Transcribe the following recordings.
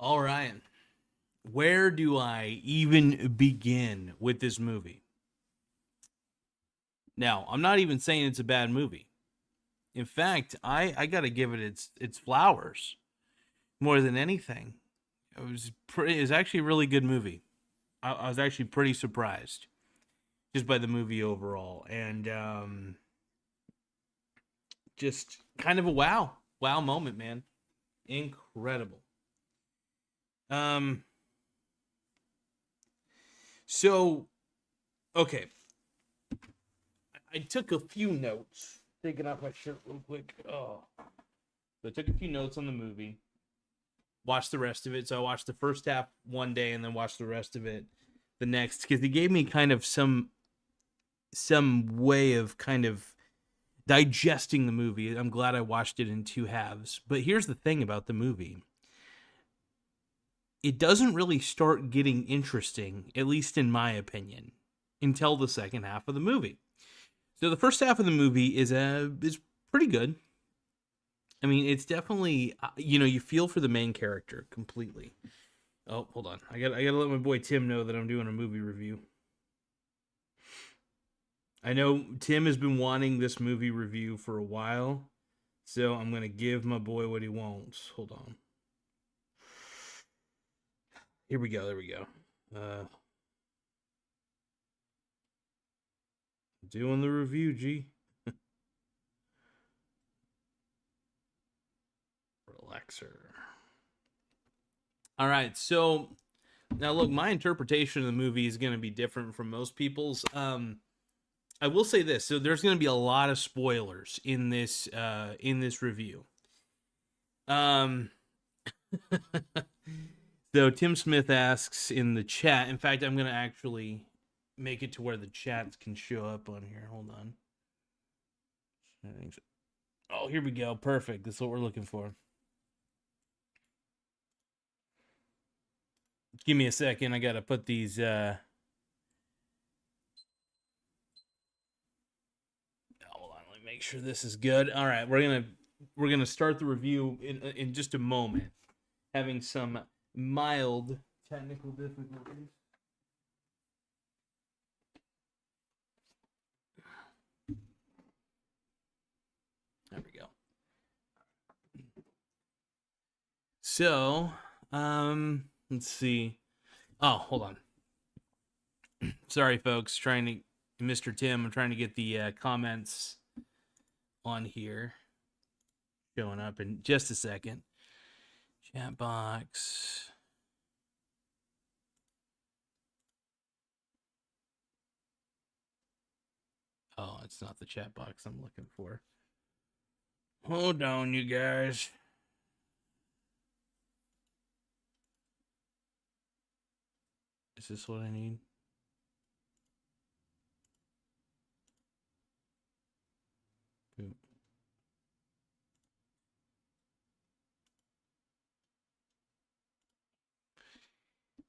All right. Where do I even begin with this movie? Now, I'm not even saying it's a bad movie. In fact, I got to give it its flowers more than anything. It was actually a really good movie. I was actually pretty surprised just by the movie overall, and just kind of a wow moment, man. Incredible. Um, so okay, I took a few notes. Taking off my shirt real quick. Oh, so I took a few notes on the movie. Watched the rest of it. So I watched the first half one day and then watched the rest of it the next, because he gave me kind of some way of kind of digesting the movie. I'm glad I watched it in two halves. But here's the thing about the movie. It doesn't really start getting interesting, at least in my opinion, until the second half of the movie. So the first half of the movie is pretty good. I mean, it's definitely, you feel for the main character completely. Oh, hold on. I gotta let my boy Tim know that I'm doing a movie review. I know Tim has been wanting this movie review for a while, so I'm gonna give my boy what he wants. Hold on. Here we go. There we go. Doing the review, G. Relaxer. All right, so now look, my interpretation of the movie is going to be different from most people's. I will say this: so there's going to be a lot of spoilers in this review. So Tim Smith asks in the chat. In fact, I'm going to actually make it to where the chats can show up on here. Hold on. Oh, here we go. Perfect. That's what we're looking for. Give me a second. I got to put these hold on. Let me make sure this is good. All right, we're going to start the review in just a moment. Having some mild technical difficulties. There we go. So, let's see. Oh, hold on. Sorry, folks. Mr. Tim, I'm trying to get the comments on here showing up in just a second. Chat box. Oh, it's not the chat box I'm looking for. Hold on, you guys. Is this what I need? Boom.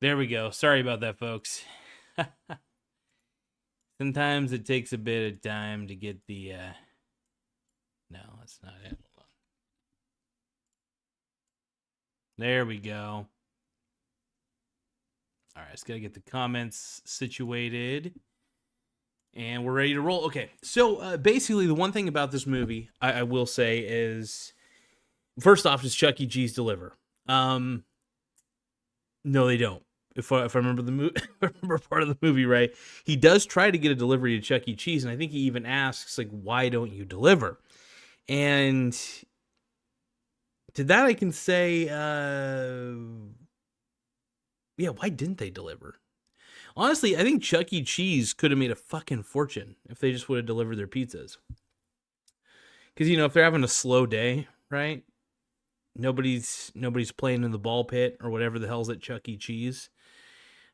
There we go. Sorry about that, folks. Sometimes it takes a bit of time to get the no, that's not it. Hold on. There we go. All right, just gotta get the comments situated, and we're ready to roll. Okay, so basically, the one thing about this movie I will say is, first off, does Chuck E. Cheese deliver? No, they don't. If I remember remember part of the movie right, he does try to get a delivery to Chuck E. Cheese, and I think he even asks, like, why don't you deliver? And to that I can say, yeah, why didn't they deliver? Honestly, I think Chuck E. Cheese could have made a fucking fortune if they just would have delivered their pizzas. Because, if they're having a slow day, right? Nobody's playing in the ball pit or whatever the hell's at Chuck E. Cheese.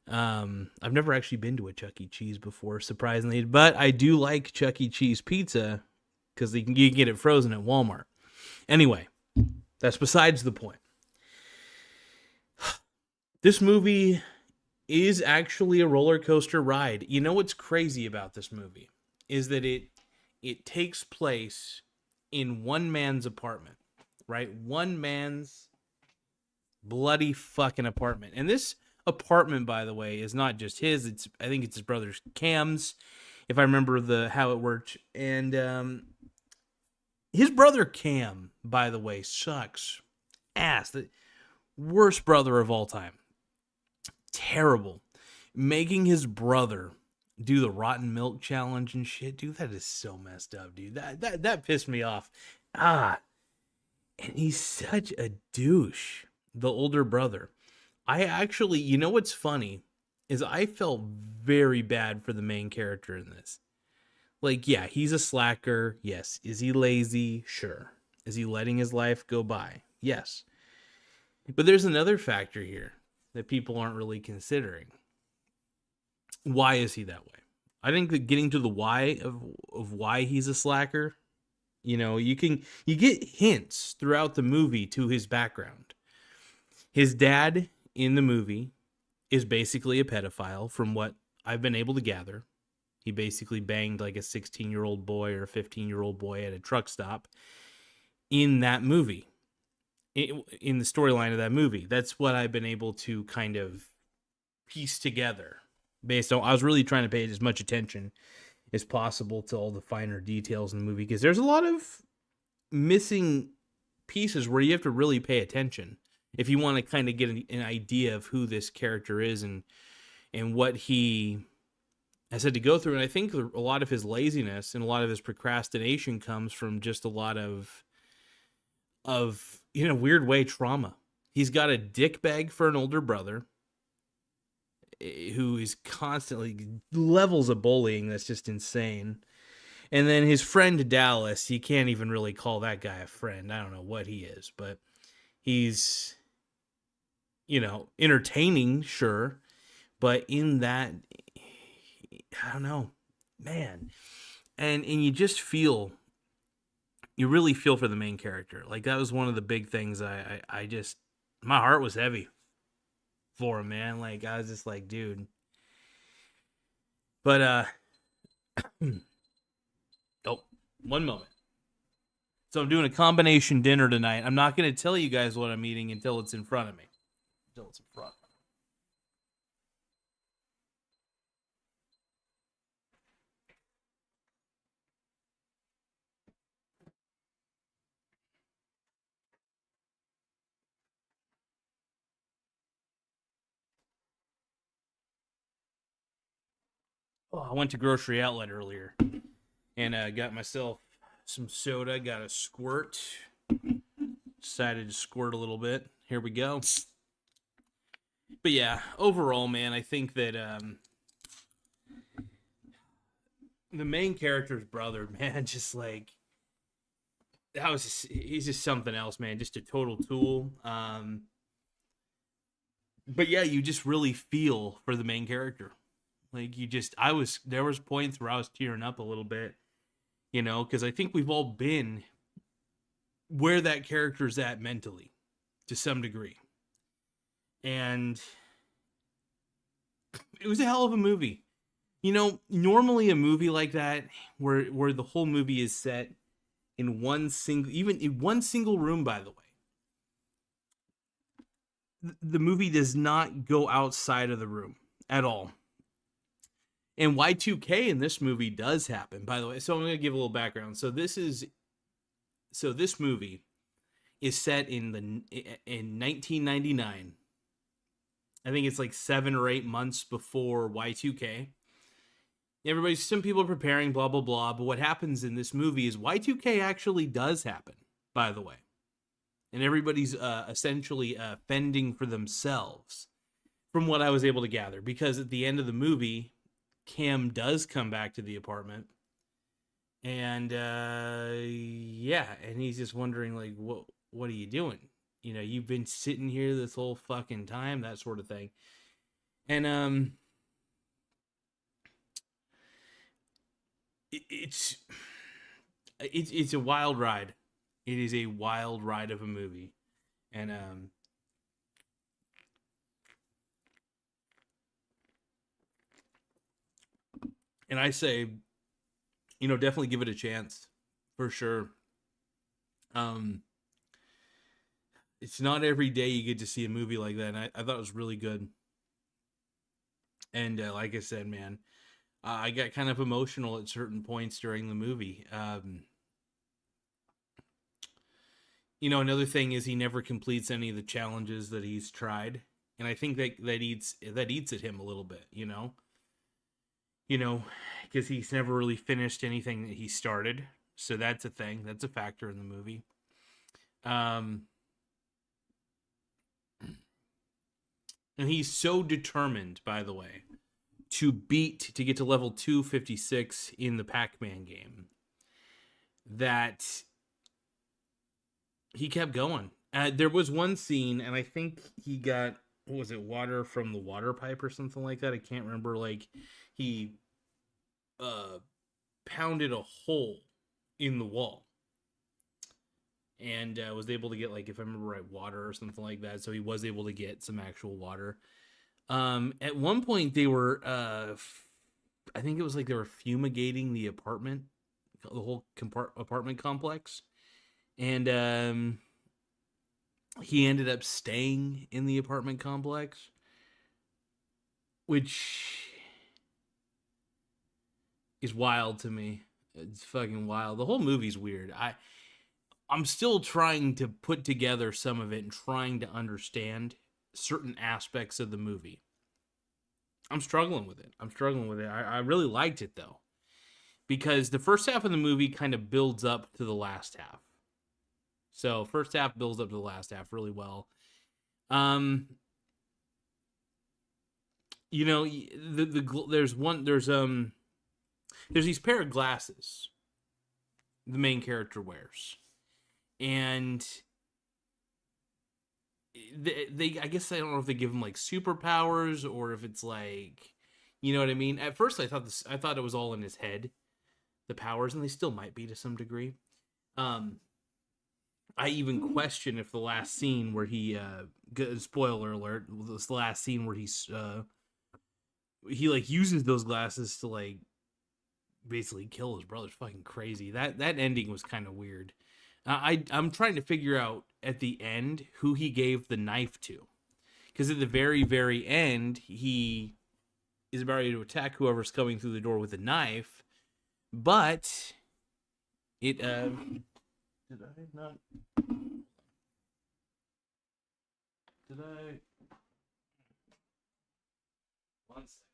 I've never actually been to a Chuck E. Cheese before, surprisingly, but I do like Chuck E. Cheese pizza because you can get it frozen at Walmart. Anyway, that's besides the point. This movie is actually a roller coaster ride. You know what's crazy about this movie is that it takes place in one man's apartment, right? One man's bloody fucking apartment. And this apartment, by the way, is not just his. I think it's his brother's Cam's, if I remember how it worked. And his brother Cam, by the way, sucks ass. The worst brother of all time. Terrible. Making his brother do the rotten milk challenge and shit, dude, that is so messed up, dude. That pissed me off. And he's such a douche, the older brother. I actually, you know what's funny is I felt very bad for the main character in this. Like, yeah, he's a slacker. Yes. Is he lazy? Sure. Is he letting his life go by? Yes. But there's another factor here that people aren't really considering. Why is he that way? I think that getting to the why of why he's a slacker, you get hints throughout the movie to his background. His dad in the movie is basically a pedophile, from what I've been able to gather. He basically banged like a 16-year-old boy or a 15-year-old boy at a truck stop in that movie, in the storyline of that movie. That's what I've been able to kind of piece together based on, I was really trying to pay as much attention as possible to all the finer details in the movie, because there's a lot of missing pieces where you have to really pay attention if you want to kind of get an idea of who this character is and what he has had to go through. And I think a lot of his laziness and a lot of his procrastination comes from just a lot of in a weird way, trauma. He's got a dick bag for an older brother who is constantly levels of bullying that's just insane. And then his friend Dallas, you can't even really call that guy a friend. I don't know what he is, but he's, entertaining, sure. But in that, I don't know, man. And you just you really feel for the main character. Like, that was one of the big things I just, my heart was heavy for him, man. Like, I was just like, dude. But, oh, one moment. So I'm doing a combination dinner tonight. I'm not going to tell you guys what I'm eating until it's in front of me. Until it's in front. Oh, I went to Grocery Outlet earlier and got myself some soda, got a squirt. Decided to squirt a little bit. Here we go. But yeah, overall, man, I think that the main character's brother, man, just like, he's just something else, man. Just a total tool. But yeah, you just really feel for the main character. Like, there was points where I was tearing up a little bit, because I think we've all been where that character's at mentally to some degree. And it was a hell of a movie. Normally a movie like that where the whole movie is set in one single room, by the way. The movie does not go outside of the room at all. And Y2K in this movie does happen, by the way. So I'm going to give a little background. So this movie is set in 1999. I think it's like 7 or 8 months before Y2K. Some people are preparing, blah, blah, blah. But what happens in this movie is Y2K actually does happen, by the way. And everybody's essentially fending for themselves, from what I was able to gather. Because at the end of the movie, Cam does come back to the apartment. And, and he's just wondering, like, what are you doing? You've been sitting here this whole fucking time, that sort of thing. And, it's a wild ride. It is a wild ride of a movie. And, I say, definitely give it a chance, for sure. it's not every day you get to see a movie like that. And I thought it was really good. And like I said, man, I got kind of emotional at certain points during the movie. Another thing is he never completes any of the challenges that he's tried, and I think that eats at him a little bit. Because he's never really finished anything that he started. So that's a thing. That's a factor in the movie. And he's so determined, by the way, to get to level 256 in the Pac-Man game that he kept going. There was one scene, and I think he got, what was it, water from the water pipe or something like that? I can't remember. Like, he pounded a hole in the wall and was able to get, like, if I remember right, water or something like that. So he was able to get some actual water. At one point they were, I think it was like they were fumigating the apartment, the whole apartment complex. And he ended up staying in the apartment complex, which is wild to me. It's fucking wild. The whole movie's weird. I'm still trying to put together some of it and trying to understand certain aspects of the movie. I'm struggling with it. I really liked it, though, because the first half of the movie kind of builds up to the last half. So first half builds up to the last half really well. There's these pair of glasses the main character wears, and they I guess I don't know if they give him like superpowers or if it's like, you know what I mean. At first I thought it was all in his head, the powers, and they still might be to some degree. I even question if the last scene where he spoiler alert, this the last scene where he like uses those glasses to like basically kill his brother's fucking crazy. That ending was kind of weird. I'm trying to figure out at the end who he gave the knife to, because at the very, very end he is about ready to attack whoever's coming through the door with a knife, but it did I not? Did I? One second.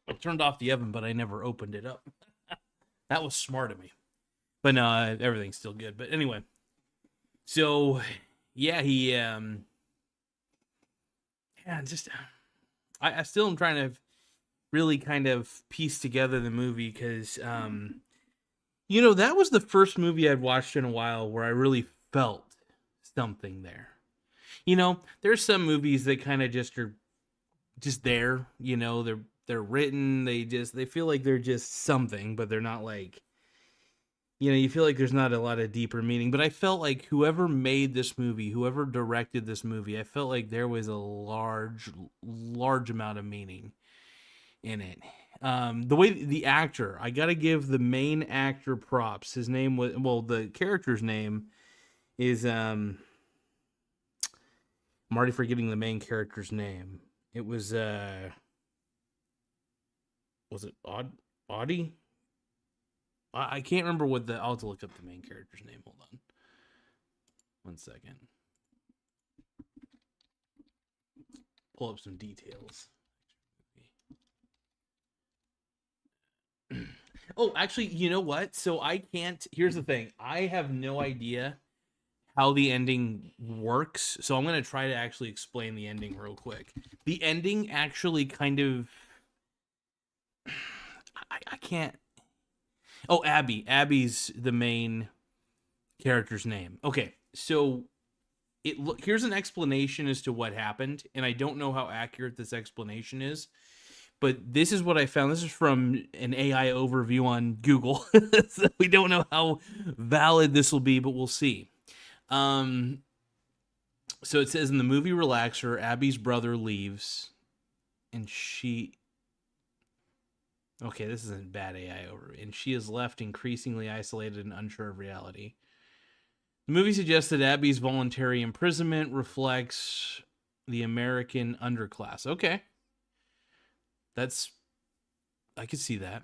I turned off the oven, but I never opened it up. That was smart of me. But no, everything's still good. But anyway, so yeah, he just I still am trying to really kind of piece together the movie, because that was the first movie I'd watched in a while where I really felt something there. There's some movies that kind of just are just there. They're written. They feel like they're just something, but they're not like. You feel like there's not a lot of deeper meaning. But I felt like whoever made this movie, whoever directed this movie, I felt like there was a large amount of meaning in it. The way the actor, I got to give the main actor props. His name was, the character's name is, I'm already forgetting the main character's name. It was it Audie? I can't remember I'll have to look up the main character's name. Hold on. 1 second. Pull up some details. Oh, actually, you know what? So here's the thing. I have no idea how the ending works. So I'm going to try to actually explain the ending real quick. The ending actually kind of, I can't. Oh, Abby. Abby's the main character's name. Okay, so here's an explanation as to what happened, and I don't know how accurate this explanation is, But this is what I found. This is from an AI overview on Google. So we don't know how valid this will be, but we'll see. So it says in the movie Relaxer, Abby's brother leaves, and she. Okay, this isn't bad AI over, and she is left increasingly isolated and unsure of reality. The movie suggests that Abby's voluntary imprisonment reflects the American underclass. Okay, I could see that.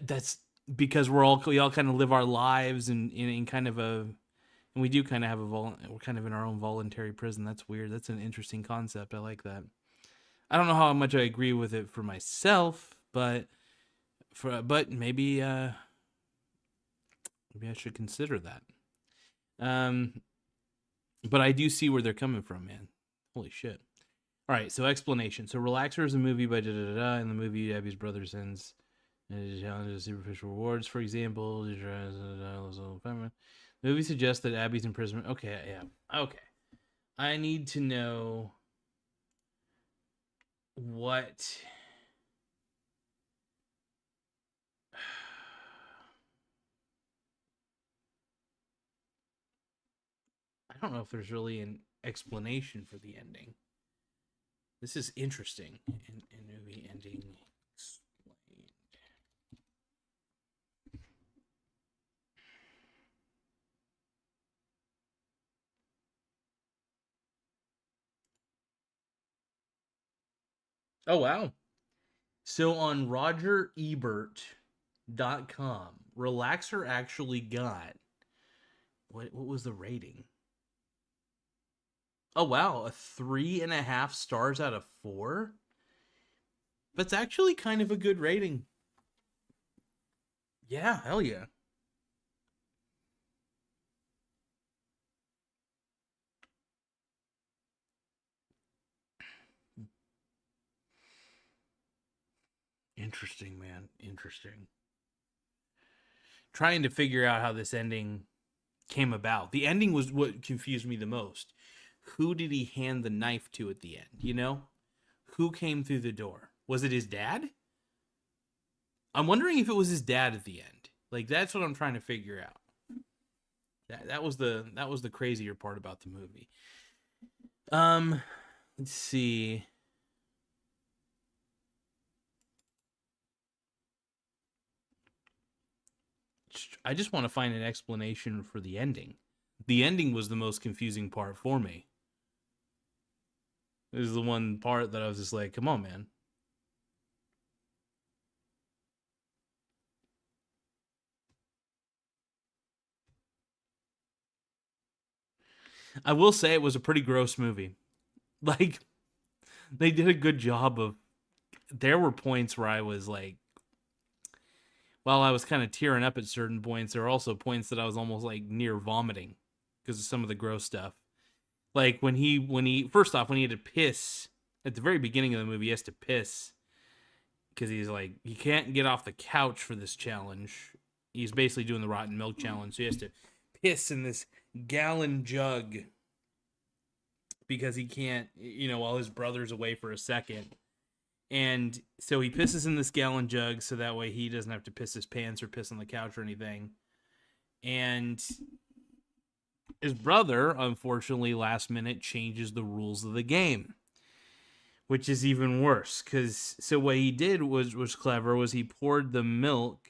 That's because we all kind of live our lives in kind of a, and we do kind of have we're kind of in our own voluntary prison. That's weird. That's an interesting concept. I like that. I don't know how much I agree with it for myself, but maybe I should consider that. But I do see where they're coming from, man. Holy shit. All right, so explanation. So Relaxer is a movie by da-da-da-da. In the movie, Abby's brother sends challenges superficial rewards, for example. The movie suggests that Abby's imprisonment. Okay, yeah. Okay. I need to know what. I don't know if there's really an explanation for the ending. This is interesting. In movie ending explained. Oh, wow. So on RogerEbert.com, Relaxer actually got what was the rating? Oh wow, a 3.5 stars out of 4. That's actually kind of a good rating. Yeah, hell yeah. Interesting, man. Interesting. Trying to figure out how this ending came about. The ending was what confused me the most. Who did he hand the knife to at the end? You know? Who came through the door? Was it his dad? I'm wondering if it was his dad at the end. Like that's what I'm trying to figure out. That was the crazier part about the movie. Let's see. I just want to find an explanation for the ending. The ending was the most confusing part for me. This is the one part that I was just like, come on, man. I will say it was a pretty gross movie. Like, they did a good job of. There were points where I was like, while I was kind of tearing up at certain points, there were also points that I was almost like near vomiting because of some of the gross stuff. Like when he first off, when he had to piss at the very beginning of the movie, he has to piss because he's like, he can't get off the couch for this challenge. He's basically doing the rotten milk challenge, so he has to piss in this gallon jug because he can't, while his brother's away for a second. And so he pisses in this gallon jug so that way he doesn't have to piss his pants or piss on the couch or anything. And his brother, unfortunately, last minute changes the rules of the game, which is even worse. So what he did was clever, was he poured the milk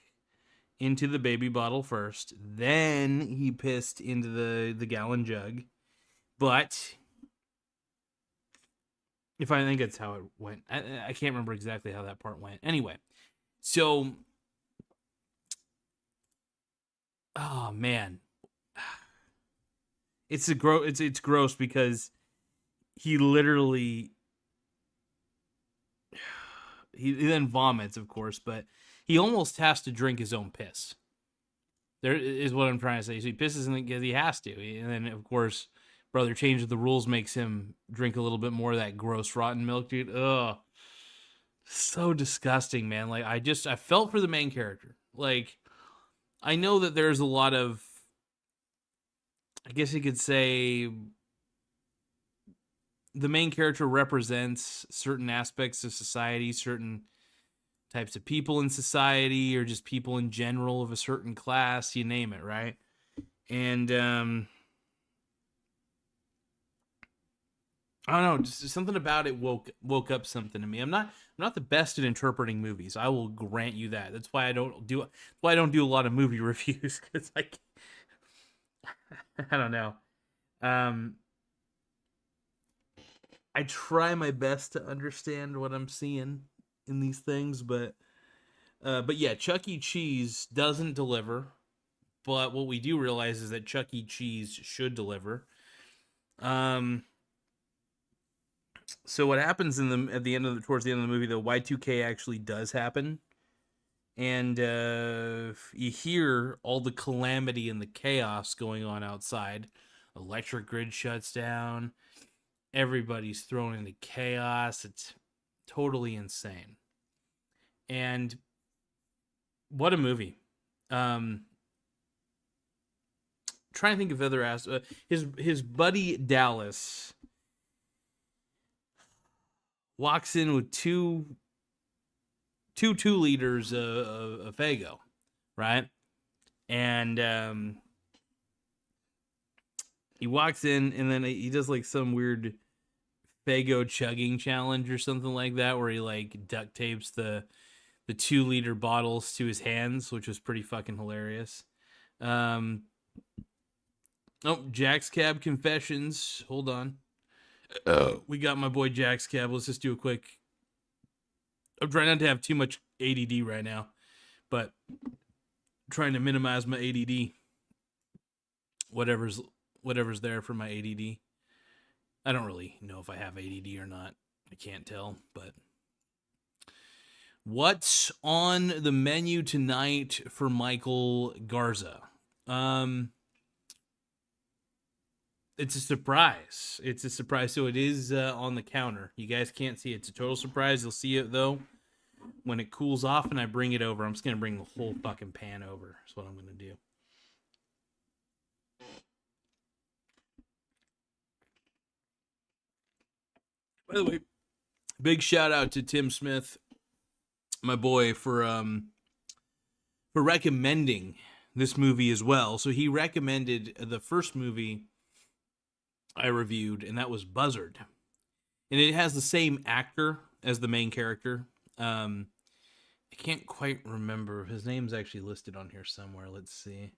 into the baby bottle first, then he pissed into the gallon jug. But if I think that's how it went. I can't remember exactly how that part went. Anyway, so, oh man, it's gross because he literally he then vomits, of course, but he almost has to drink his own piss. There is what I'm trying to say. So he pisses in it because he has to, and then of course, brother changes the rules, makes him drink a little bit more of that gross rotten milk, dude. Ugh, so disgusting, man. Like I felt for the main character. Like I know that there's a lot of, I guess you could say, the main character represents certain aspects of society, certain types of people in society, or just people in general of a certain class, you name it, right? And I don't know, just something about it woke up something to me. I'm not the best at interpreting movies. I will grant you that. That's why I don't do a lot of movie reviews, because I don't know. Um, I try my best to understand what I'm seeing in these things, but yeah, Chuck E. Cheese doesn't deliver. But what we do realize is that Chuck E. Cheese should deliver. Um, so what happens towards the end of the movie, the Y2K actually does happen, and you hear all the calamity and the chaos going on outside. Electric grid shuts down. Everybody's thrown into chaos. It's totally insane. And what a movie. Trying to think of other his buddy Dallas walks in with two 2 liters of Fago, right? And he walks in, and then he does like some weird Fago chugging challenge or something like that, where he like duct tapes the 2-liter bottles to his hands, which was pretty fucking hilarious. Jack's Cab confessions. Hold on. We got my boy Jack's Cab. Let's just do a quick. I'm trying not to have too much ADD right now, but I'm trying to minimize my ADD. Whatever's there for my ADD. I don't really know if I have ADD or not. I can't tell, but what's on the menu tonight for Michael Garza? It's a surprise. So it is on the counter. You guys can't see it. It's a total surprise. You'll see it, though, when it cools off and I bring it over. I'm just going to bring the whole fucking pan over. That's what I'm going to do. By the way, big shout out to Tim Smith, my boy, for recommending this movie as well. So he recommended the first movie I reviewed, and that was Buzzard. And it has the same actor as the main character. I can't quite remember. His name's actually listed on here somewhere. Let's see.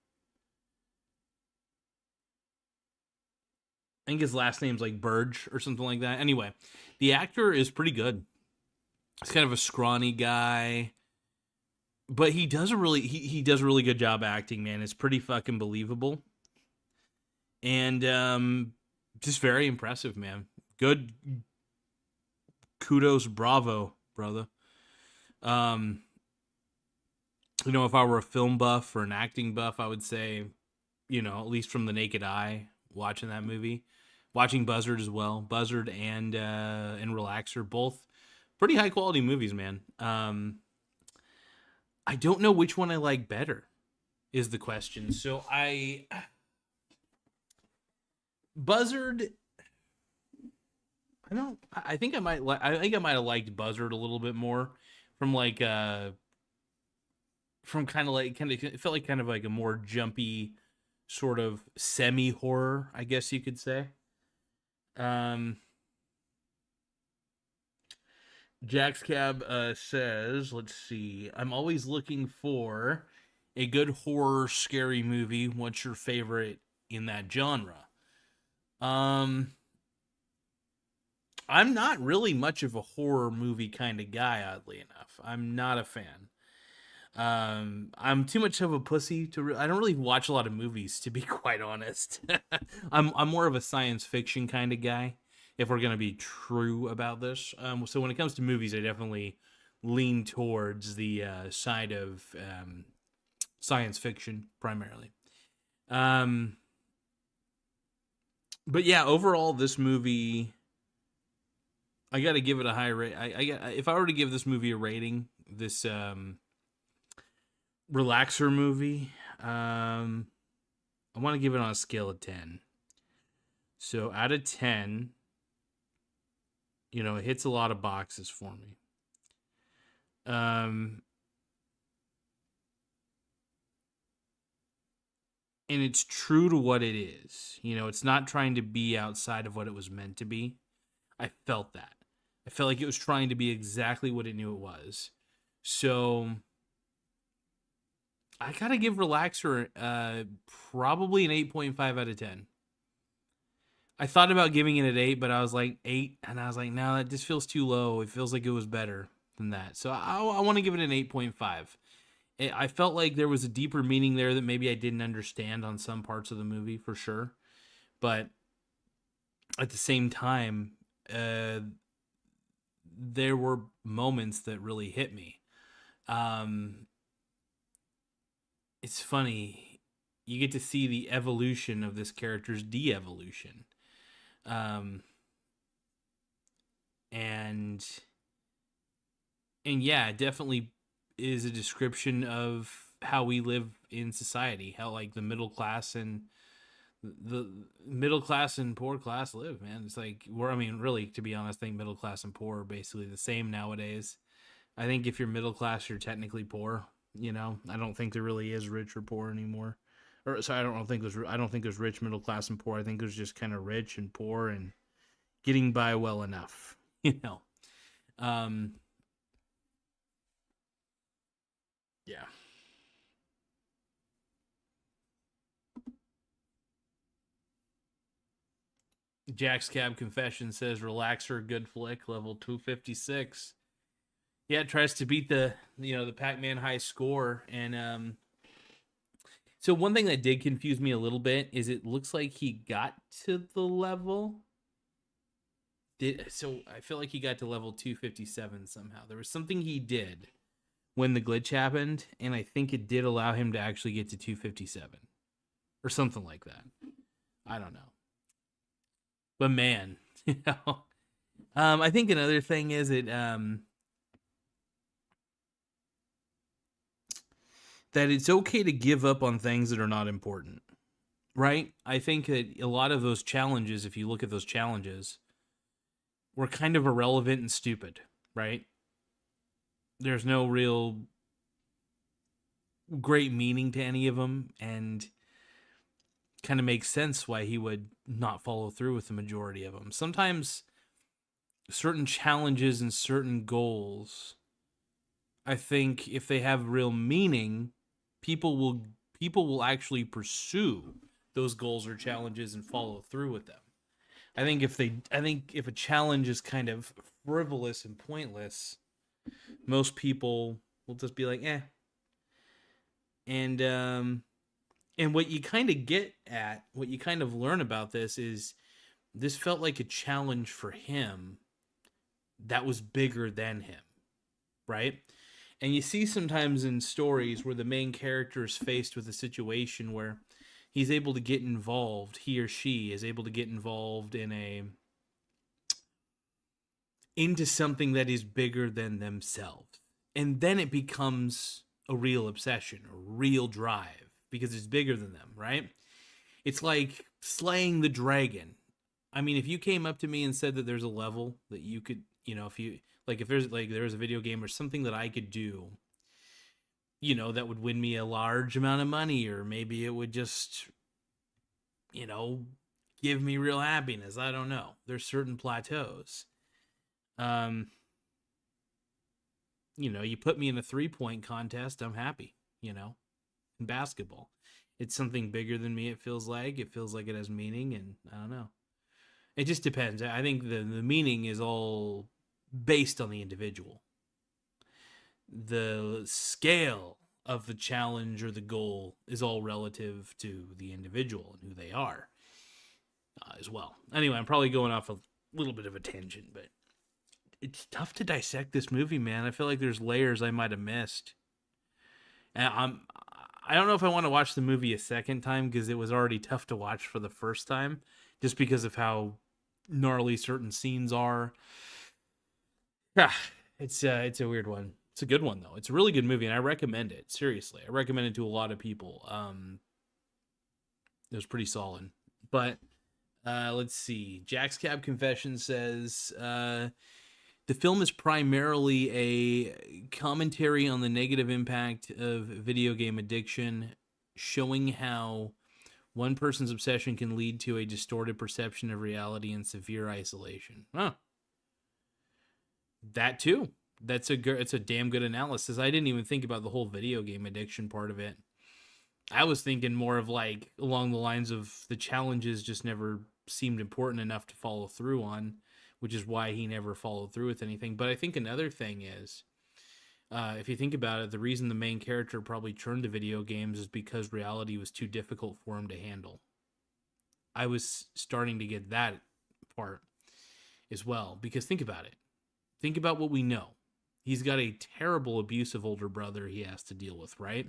I think his last name's like Burge or something like that. Anyway, the actor is pretty good. He's kind of a scrawny guy, but he does a really good job acting, man. It's pretty fucking believable. And just very impressive, man. Good. Kudos, bravo, brother. If I were a film buff or an acting buff, I would say, at least from the naked eye, watching that movie, watching Buzzard as well. Buzzard and Relaxer, both pretty high quality movies, man. I don't know which one I like better, is the question. So Buzzard, I think I might have liked Buzzard a little bit more from it felt like kind of like a more jumpy sort of semi horror, I guess you could say. Jack's Cab says, let's see, I'm always looking for a good horror scary movie. What's your favorite in that genre? I'm not really much of a horror movie kind of guy, oddly enough. I'm not a fan. I'm too much of a pussy I don't really watch a lot of movies, to be quite honest. I'm more of a science fiction kind of guy, if we're gonna be true about this. So when it comes to movies, I definitely lean towards the side of science fiction primarily. But yeah, overall, this movie, I got to give it a high rate. If I were to give this movie a rating, this Relaxer movie, I want to give it on a scale of 10. So out of 10, You know, it hits a lot of boxes for me. And it's true to what it is. You know, it's not trying to be outside of what it was meant to be. I felt that. I felt like it was trying to be exactly what it knew it was. So I gotta give Relaxer probably an 8.5 out of 10. I thought about giving it an 8, but I was like 8, and I was like, no, that just feels too low. It feels like it was better than that. So I want to give it an 8.5. I felt like there was a deeper meaning there that maybe I didn't understand on some parts of the movie, for sure. But at the same time, there were moments that really hit me. It's funny. You get to see the evolution of this character's de-evolution. And yeah, it definitely is a description of how we live in society, how like the middle class and poor class live, man. It's like I mean, really, to be honest, I think middle class and poor are basically the same nowadays. I think if you're middle class, you're technically poor. You know, I don't think there really is rich or poor anymore. Or sorry, I don't think there's rich, middle class, and poor. I think there's just kind of rich and poor and getting by well enough. You know, yeah. Jack's Cab Confession says Relaxer, good flick, level 256. Yeah, it tries to beat the Pac-Man high score. And so one thing that did confuse me a little bit is it looks like he got to the level. So I feel like he got to level 257 somehow. There was something he did when the glitch happened, and I think it did allow him to actually get to 257 or something like that. I don't know. But man, I think another thing is that it's okay to give up on things that are not important, right? I think that a lot of those challenges, if you look at those challenges, were kind of irrelevant and stupid, right? There's no real great meaning to any of them, and kind of makes sense why he would not follow through with the majority of them. Sometimes certain challenges and certain goals, I think if they have real meaning, people will actually pursue those goals or challenges and follow through with them. I think if a challenge is kind of frivolous and pointless, most people will just be like, eh. And what you kind of learn about this is this felt like a challenge for him that was bigger than him, right? And you see sometimes in stories where the main character is faced with a situation where he's able to get involved, he or she is able to get involved into something that is bigger than themselves. And then it becomes a real obsession, a real drive, because it's bigger than them, right? It's like slaying the dragon. I mean, if you came up to me and said that there's a level that you could, if there's a video game or something that I could do, that would win me a large amount of money, or maybe it would just, give me real happiness. I don't know. There's certain plateaus. You put me in a 3-point contest, I'm happy, in basketball. It's something bigger than me, it feels like. It feels like it has meaning, and I don't know. It just depends. I think the meaning is all based on the individual. The scale of the challenge or the goal is all relative to the individual and who they are as well. Anyway, I'm probably going off a little bit of a tangent, but it's tough to dissect this movie, man. I feel like there's layers I might have missed. And I don't know if I want to watch the movie a second time, because it was already tough to watch for the first time, just because of how gnarly certain scenes are. Yeah, it's a weird one. It's a good one though. It's a really good movie, and I recommend it. Seriously, I recommend it to a lot of people. It was pretty solid, but Let's see. Jack's Cab Confession says the film is primarily a commentary on the negative impact of video game addiction, showing how one person's obsession can lead to a distorted perception of reality and severe isolation. Huh. That too. It's a damn good analysis. I didn't even think about the whole video game addiction part of it. I was thinking more of like along the lines of the challenges just never seemed important enough to follow through on, which is why he never followed through with anything. But I think another thing is, if you think about it, the reason the main character probably turned to video games is because reality was too difficult for him to handle. I was starting to get that part as well, because think about it. Think about what we know. He's got a terrible abusive older brother he has to deal with, right?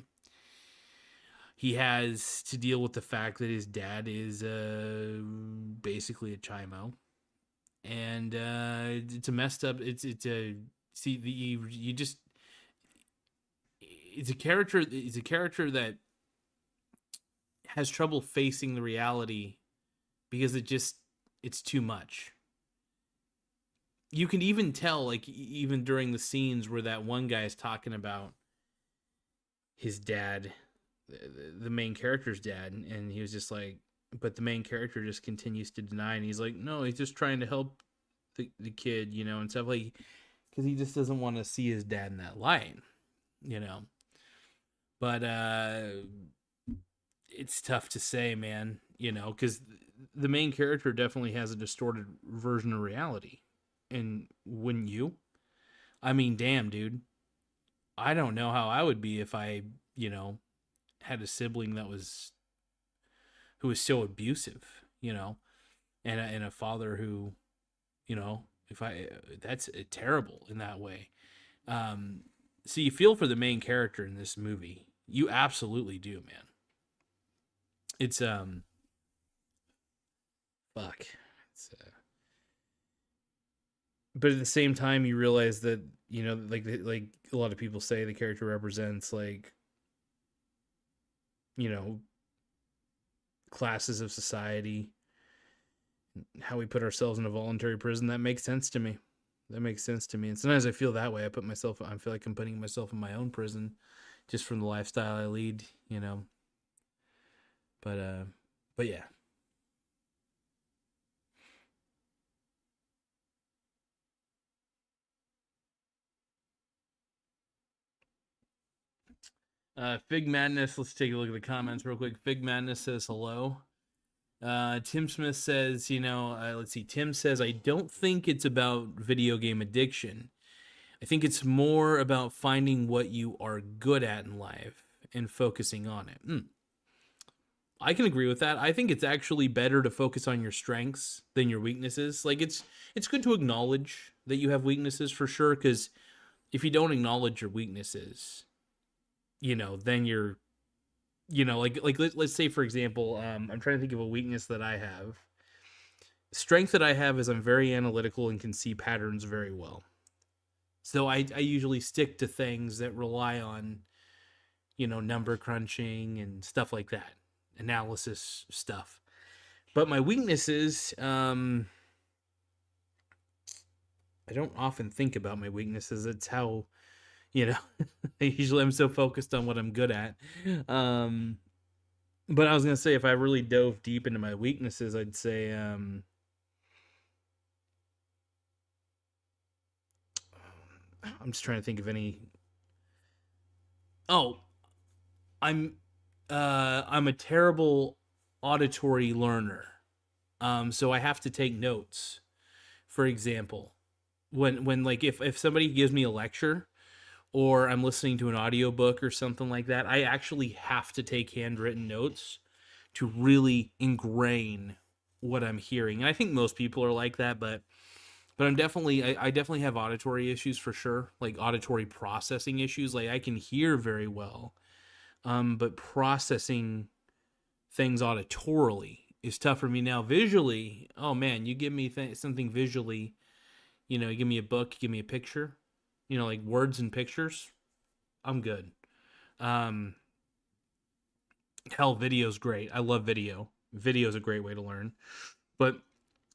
He has to deal with the fact that his dad is basically a chimo, and it's a messed up. It's a see the you just it's a character. It's a character that has trouble facing the reality because it's too much. You can even tell, like, even during the scenes where that one guy is talking about his dad, the main character's dad, and he was just like, but the main character just continues to deny, and he's like, no, he's just trying to help the kid, you know, and stuff, like, because he just doesn't want to see his dad in that light, you know. But it's tough to say, man, you know, because the main character definitely has a distorted version of reality. And wouldn't you? I mean, damn, dude. I don't know how I would be if I, you know, had a sibling who was so abusive, you know, and a father who, you know, that's terrible in that way. So you feel for the main character in this movie. You absolutely do, man. It's fuck. It's but at the same time you realize that, you know, like a lot of people say, the character represents, like, you know, classes of society, how we put ourselves in a voluntary prison. That makes sense to me. And sometimes I feel that way. I feel like I'm putting myself in my own prison just from the lifestyle I lead, you know. But yeah. Fig Madness, let's take a look at the comments real quick. Fig Madness says hello. Tim Smith says, you know, let's see. Tim says, I don't think it's about video game addiction. I think it's more about finding what you are good at in life and focusing on it. I can agree with that. I think it's actually better to focus on your strengths than your weaknesses. Like, it's good to acknowledge that you have weaknesses for sure, because if you don't acknowledge your weaknesses, you know, then you're, you know, like let's say, for example, I'm trying to think of a weakness that I have. Strength that I have is I'm very analytical and can see patterns very well. So I usually stick to things that rely on, you know, number crunching and stuff like that, analysis stuff. But my weaknesses, I don't often think about my weaknesses. It's how, you know, usually I'm so focused on what I'm good at. But I was going to say, if I really dove deep into my weaknesses, I'd say, I'm just trying to think of any. Oh, I'm a terrible auditory learner. So I have to take notes. For example, when like if somebody gives me a lecture, or I'm listening to an audiobook or something like that, I actually have to take handwritten notes to really ingrain what I'm hearing. And I think most people are like that, but I definitely have auditory issues for sure, like auditory processing issues. Like, I can hear very well, but processing things auditorily is tough for me. Now visually, oh man, you give me something visually, you know, you give me a book, give me a picture, you know, like words and pictures, I'm good. Um, Hell, video's great. I love video. Video's a great way to learn. But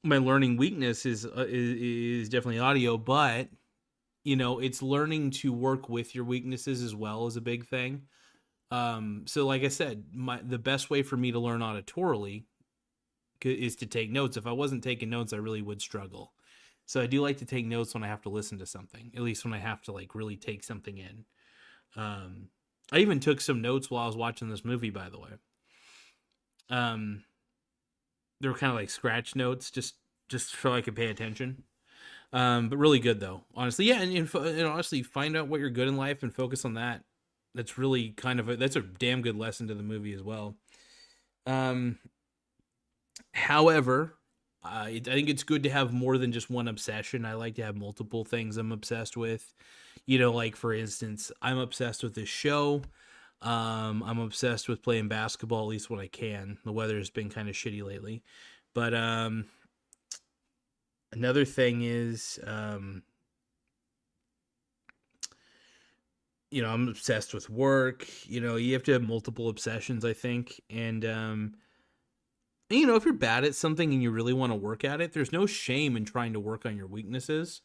my learning weakness is definitely audio, but it's learning to work with your weaknesses as well is a big thing. So like I said, the best way for me to learn auditorily is to take notes. If I wasn't taking notes, I really would struggle. So I do like to take notes when I have to listen to something, at least when I have to like really take something in. I even took some notes while I was watching this movie, by the way. They were kind of like scratch notes, just so I could pay attention. But really good though, honestly. Yeah, and honestly, find out what you're good in life and focus on that. That's really that's a damn good lesson to the movie as well. However, I think it's good to have more than just one obsession. I like to have multiple things I'm obsessed with. Like for instance, I'm obsessed with this show. I'm obsessed with playing basketball, at least when I can. The weather has been kind of shitty lately. But another thing is, I'm obsessed with work. You have to have multiple obsessions, I think. And, if you're bad at something and you really want to work at it, there's no shame in trying to work on your weaknesses.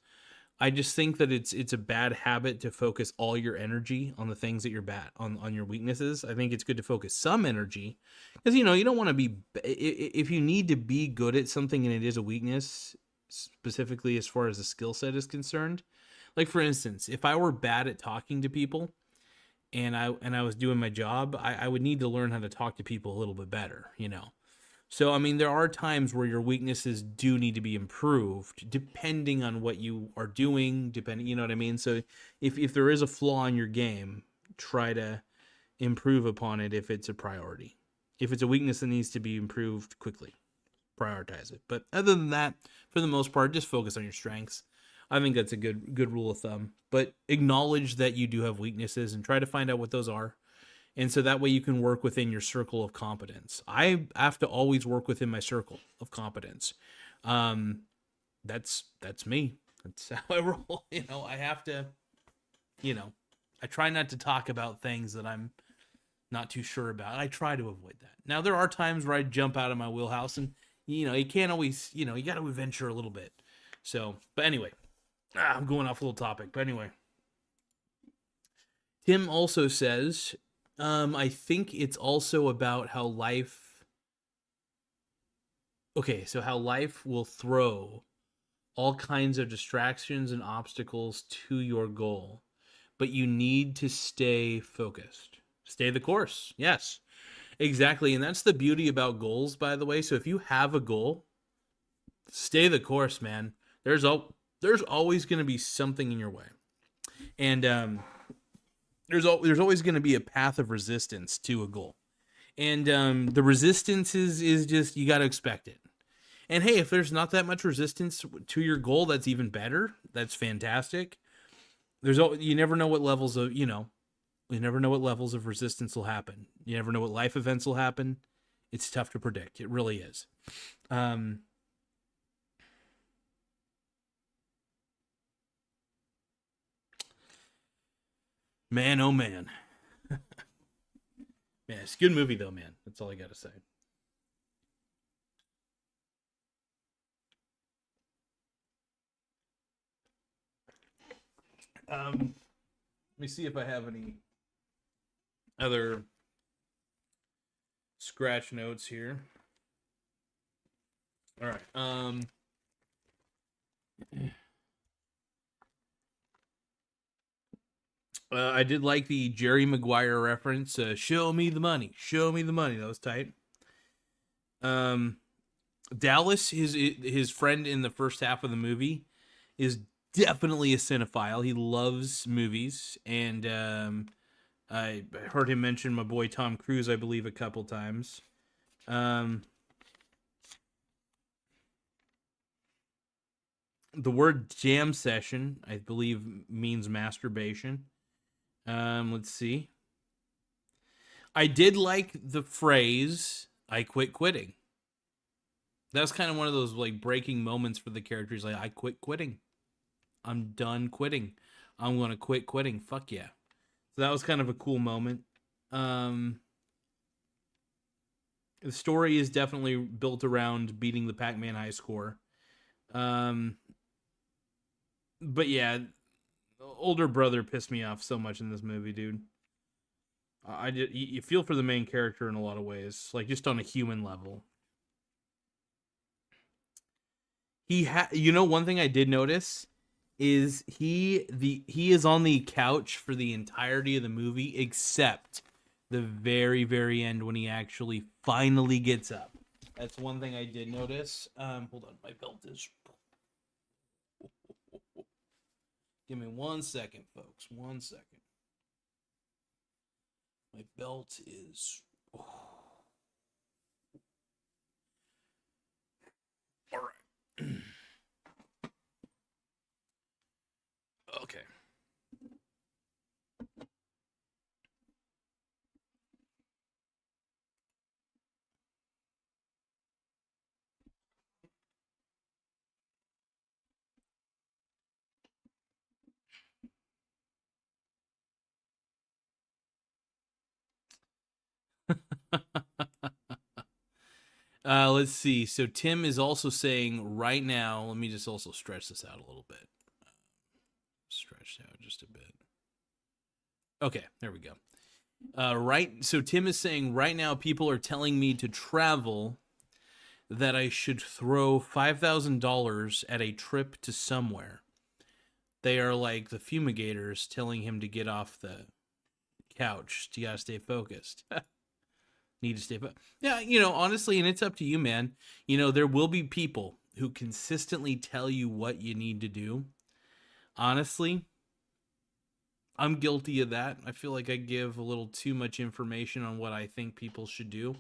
I just think that it's a bad habit to focus all your energy on the things that you're bad on your weaknesses. I think it's good to focus some energy because you don't want to be, if you need to be good at something and it is a weakness, specifically as far as the skill set is concerned. Like for instance, if I were bad at talking to people and I was doing my job, I would need to learn how to talk to people a little bit better. So, I mean, there are times where your weaknesses do need to be improved depending on what you are doing, you know what I mean? So, if there is a flaw in your game, try to improve upon it if it's a priority. If it's a weakness that needs to be improved quickly, prioritize it. But other than that, for the most part, just focus on your strengths. I think that's a good rule of thumb. But acknowledge that you do have weaknesses and try to find out what those are. And so that way you can work within your circle of competence. I have to always work within my circle of competence. That's me. That's how I roll. I have to, I try not to talk about things that I'm not too sure about. I try to avoid that. Now, there are times where I jump out of my wheelhouse and, you can't always, you got to venture a little bit. So, but anyway, I'm going off a little topic. But anyway, Tim also says, I think it's also about how life. Okay, so how life will throw all kinds of distractions and obstacles to your goal, but you need to stay focused. Stay the course. Yes, exactly. And that's the beauty about goals, by the way. So if you have a goal, stay the course, man. There's always going to be something in your way. And, there's always going to be a path of resistance to a goal. And the resistance is just, you got to expect it. And hey, if there's not that much resistance to your goal, that's even better. That's fantastic. You never know what levels of, you never know what levels of resistance will happen. You never know what life events will happen. It's tough to predict. It really is. Man, oh man. Man, it's a good movie though, man. That's all I gotta say. Let me see if I have any other scratch notes here. All right. I did like the Jerry Maguire reference. Show me the money. Show me the money. That was tight. Dallas, his friend in the first half of the movie, is definitely a cinephile. He loves movies, and I heard him mention my boy Tom Cruise, I believe, a couple times. The word jam session, I believe, means masturbation. Let's see. I did like the phrase, I quit quitting. That's kind of one of those like breaking moments for the characters. Like, I quit quitting. I'm done quitting. I'm going to quit quitting. Fuck yeah. So that was kind of a cool moment. The story is definitely built around beating the Pac-Man high score. Um, but yeah, older brother pissed me off so much in this movie, dude. I did. You feel for the main character in a lot of ways, like just on a human level. One thing I did notice is he is on the couch for the entirety of the movie, except the very very end when he actually finally gets up. That's one thing I did notice. Hold on, my belt is. Give me 1 second, folks. 1 second. My belt is. Oh. All right. Okay. Let's see. So Tim is also saying right now. Let me just also stretch this out a little bit. Stretched out just a bit. Okay, there we go. Right. So Tim is saying right now people are telling me to travel, that I should throw $5,000 at a trip to somewhere. They are like the fumigators telling him to get off the couch. You gotta stay focused. Need to stay focused. Yeah, honestly, and it's up to you, man. There will be people who consistently tell you what you need to do. Honestly, I'm guilty of that. I feel like I give a little too much information on what I think people should do.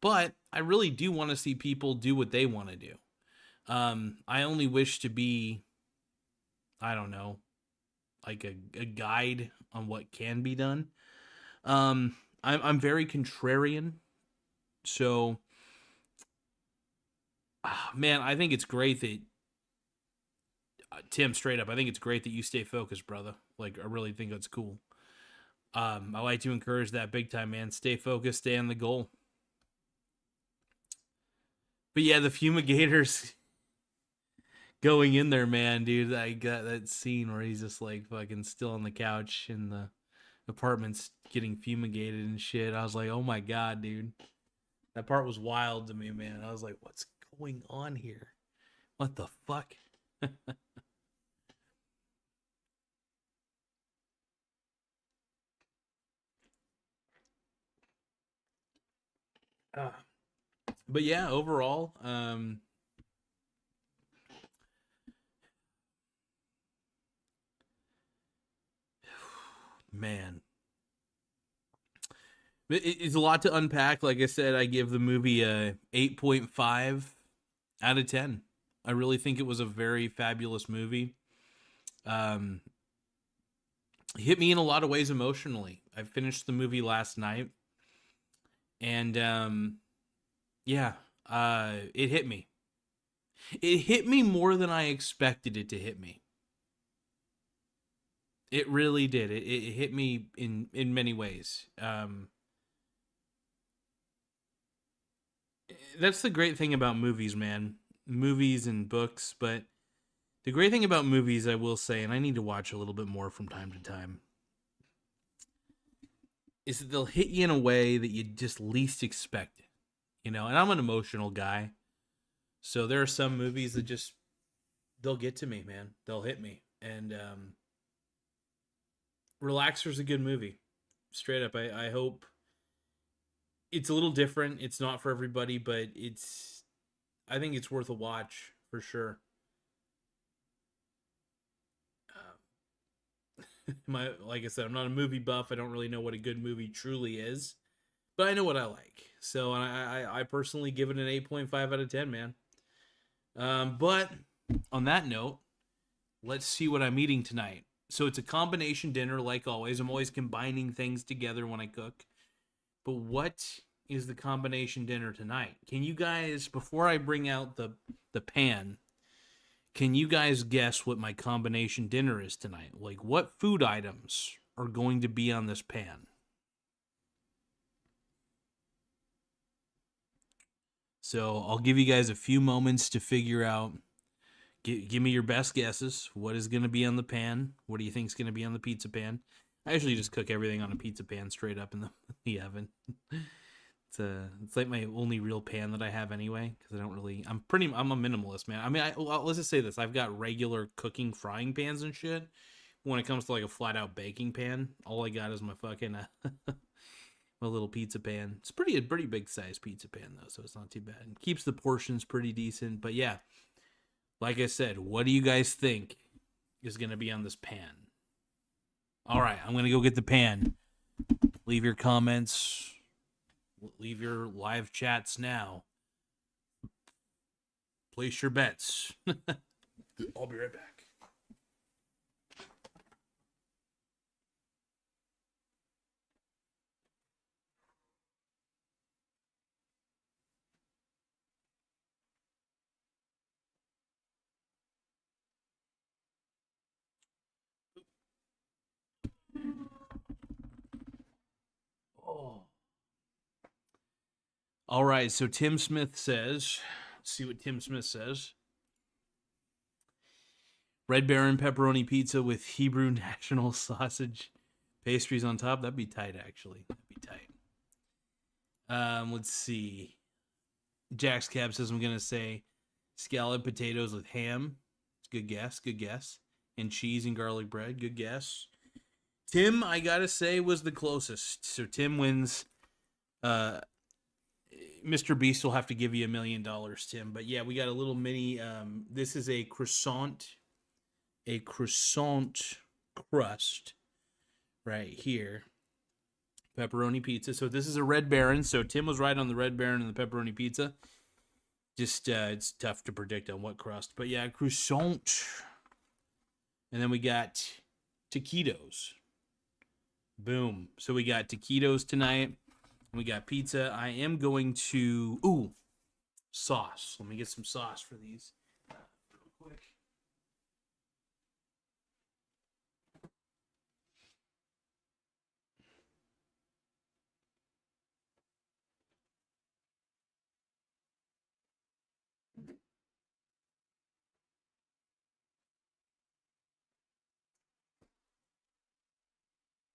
But I really do want to see people do what they want to do. I only wish to be, I don't know, like a guide on what can be done. I'm very contrarian, so man, I think it's great that Tim, straight up, I think it's great that you stay focused, brother. Like, I really think that's cool. I like to encourage that big time, man. Stay focused, stay on the goal. But yeah, the fumigators going in there, man, dude. I got that scene where he's just like fucking still on the couch and the apartment's getting fumigated and shit. I was like, oh my god, dude. That part was wild to me, man. I was like, what's going on here? What the fuck? uh, but yeah, overall, man, it's a lot to unpack. Like I said, I give the movie a 8.5 out of 10. I really think it was a very fabulous movie. Um, hit me in a lot of ways emotionally. I finished the movie last night, and yeah, it hit me. It hit me more than I expected it to hit me. It really did. It hit me in many ways. That's the great thing about movies, man. Movies and books, but the great thing about movies, I will say, and I need to watch a little bit more from time to time, is that they'll hit you in a way that you just least expect it. And I'm an emotional guy. So there are some movies that just they'll get to me, man. They'll hit me. And Relaxer's a good movie. Straight up. I hope it's a little different. It's not for everybody, but I think it's worth a watch for sure. Like I said, I'm not a movie buff. I don't really know what a good movie truly is, but I know what I like. So I personally give it an 8.5 out of 10, man. But on that note, let's see what I'm eating tonight. So it's a combination dinner, like always. I'm always combining things together when I cook. But what is the combination dinner tonight? Can you guys, before I bring out the pan, can you guys guess what my combination dinner is tonight? Like, what food items are going to be on this pan? So I'll give you guys a few moments to figure out. Give me your best guesses. What is going to be on the pan? What do you think is going to be on the pizza pan? I usually just cook everything on a pizza pan straight up in the oven. It's like my only real pan that I have anyway, because I don't really. I'm a minimalist, man. I mean, let's just say this: I've got regular cooking frying pans and shit. When it comes to like a flat out baking pan, all I got is my fucking my little pizza pan. It's a pretty big size pizza pan though, so it's not too bad. It keeps the portions pretty decent. But yeah, like I said, what do you guys think is gonna be on this pan? All right, I'm gonna go get the pan. Leave your comments. Leave your live chats now. Place your bets. I'll be right back. Oh. All right, so Tim Smith says, let's see what Tim Smith says. Red Baron pepperoni pizza with Hebrew national sausage pastries on top. That'd be tight, actually. That'd be tight. Let's see. Jack's Cab says I'm gonna say scalloped potatoes with ham. Good guess. Good guess. And cheese and garlic bread. Good guess. Tim, I gotta say, was the closest. So Tim wins. Mr. Beast will have to give you $1 million, Tim. But yeah, we got a little mini. This is a croissant crust right here. Pepperoni pizza. So this is a Red Baron. So Tim was right on the Red Baron and the pepperoni pizza. Just it's tough to predict on what crust. But yeah, croissant. And then we got taquitos. Boom. So we got taquitos tonight. We got pizza. I am going to... sauce. Let me get some sauce for these real quick.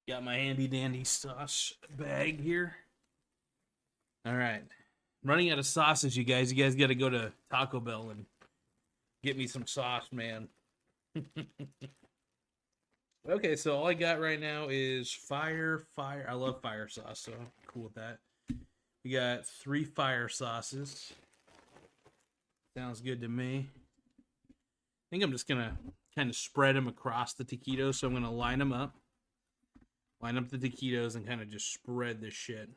Got my handy dandy sauce bag here. All right. Running out of sausage, you guys. You guys got to go to Taco Bell and get me some sauce, man. Okay, so all I got right now is fire. I love fire sauce, so I'm cool with that. We got 3 fire sauces. Sounds good to me. I think I'm just going to kind of spread them across the taquitos, so I'm going to line them up. Line up the taquitos and kind of just spread this shit.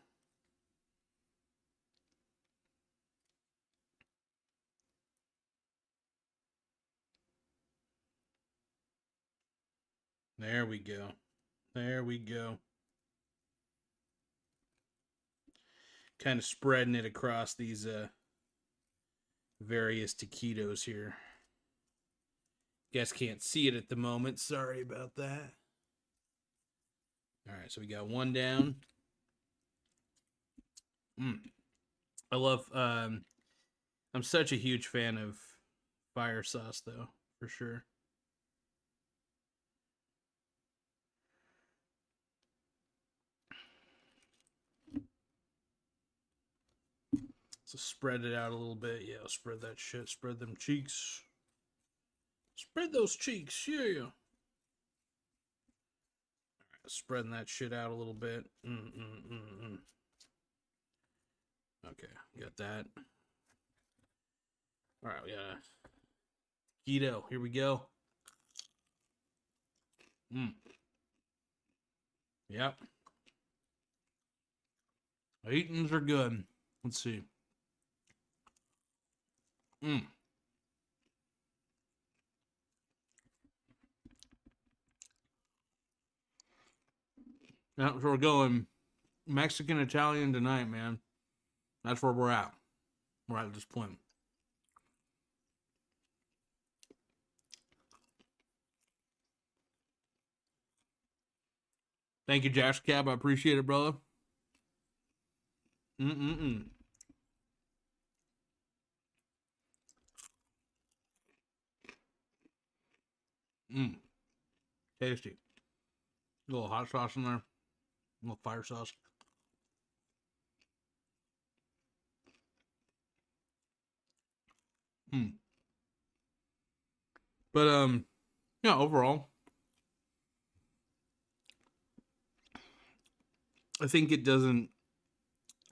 There we go. There we go. Kind of spreading it across these various taquitos here. Guess can't see it at the moment. Sorry about that. All right, so we got one down. I love, I'm such a huge fan of fire sauce, though, for sure. So spread it out a little bit. Yeah, spread that shit. Spread them cheeks. Spread those cheeks. Yeah. Spreading that shit out a little bit. Okay, got that. All right, we got keto. Here we go. Yep. Eatings are good. Let's see. That's where we're going. Mexican, Italian tonight, man. That's where we're at. We're at this point. Thank you, Josh Cab. I appreciate it, brother. Mmm. Tasty. A little hot sauce in there. A little fire sauce. Hmm. But yeah, overall, I think it doesn't.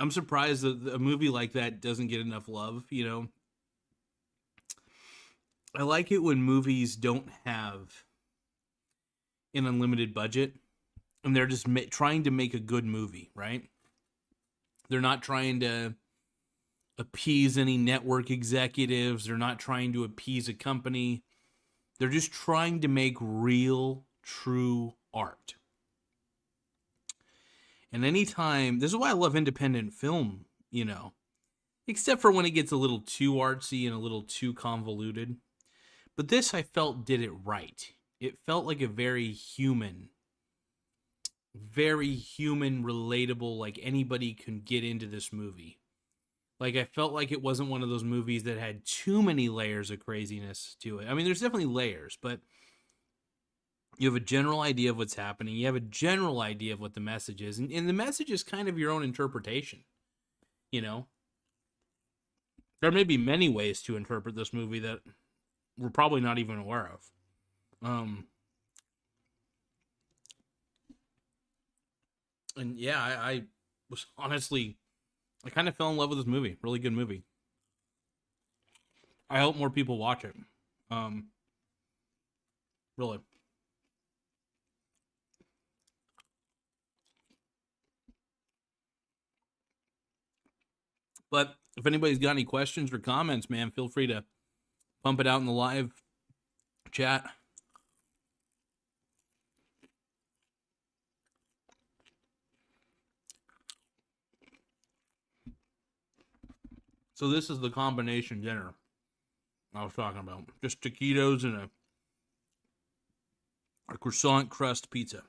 I'm surprised that a movie like that doesn't get enough love. You know, I like it when movies don't have an unlimited budget and they're just trying to make a good movie, right? They're not trying to appease any network executives. They're not trying to appease a company. They're just trying to make real, true art. And anytime, this is why I love independent film, you know, except for when it gets a little too artsy and a little too convoluted. But this, I felt, did it right. It felt like a very human, relatable, like anybody can get into this movie. Like, I felt like it wasn't one of those movies that had too many layers of craziness to it. I mean, there's definitely layers, but you have a general idea of what's happening. You have a general idea of what the message is. And the message is kind of your own interpretation, you know? There may be many ways to interpret this movie that we're probably not even aware of. And yeah, I was honestly, I kind of fell in love with this movie. Really good movie. I hope more people watch it. Really. But if anybody's got any questions or comments, man, feel free to pump it out in the live chat. So this is the combination dinner I was talking about. Just taquitos and a croissant crust pizza.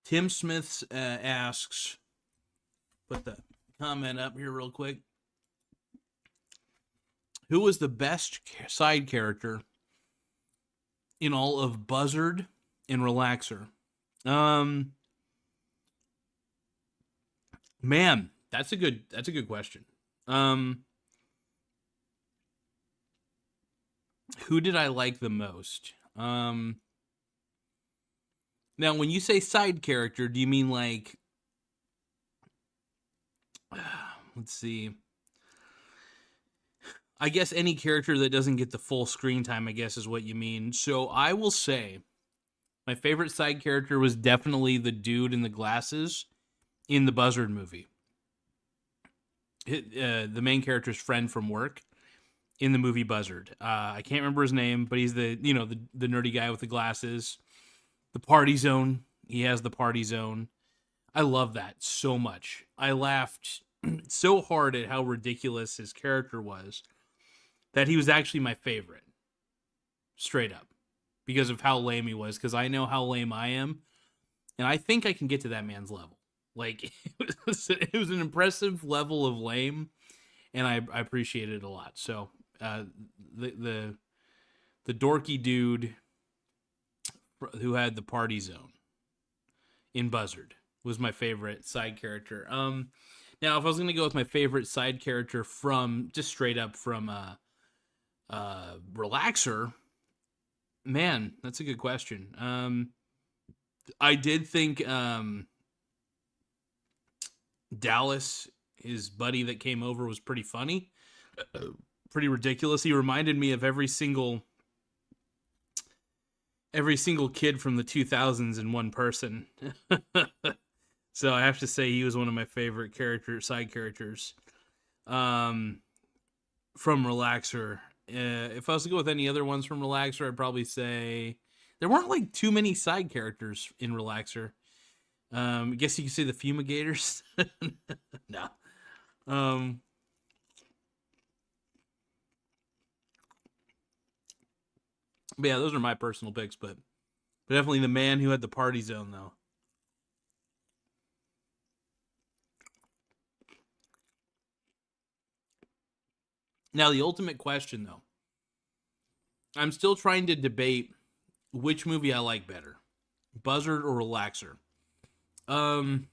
Tim Smith asks, put the comment up here real quick. Who was the best side character in all of Buzzard and Relaxer? Man, that's a good question. Who did I like the most? Now, when you say side character, do you mean like, let's see, I guess any character that doesn't get the full screen time, I guess is what you mean. So I will say my favorite side character was definitely the dude in the glasses in the Buzzard movie. The main character's friend from work in the movie Buzzard. I can't remember his name, but he's the nerdy guy with the glasses. The party zone. He has the party zone. I love that so much. I laughed so hard at how ridiculous his character was that he was actually my favorite. Straight up. Because of how lame he was. Because I know how lame I am. And I think I can get to that man's level. Like, it was an impressive level of lame. And I appreciate it a lot. So, the dorky dude who had the party zone in Buzzard was my favorite side character. Now, if I was going to go with my favorite side character from, just straight up from Relaxer, man, that's a good question. I did think Dallas, his buddy that came over, was pretty funny. Pretty ridiculous. He reminded me of every single kid from the 2000s in one person. So I have to say he was one of my favorite side characters from Relaxer. If I was to go with any other ones from Relaxer, I'd probably say there weren't like too many side characters in Relaxer. I guess you could say the Fumigators. No. But yeah, those are my personal picks, but definitely the man who had the party zone, though. Now, the ultimate question, though. I'm still trying to debate which movie I like better, Buzzard or Relaxer. And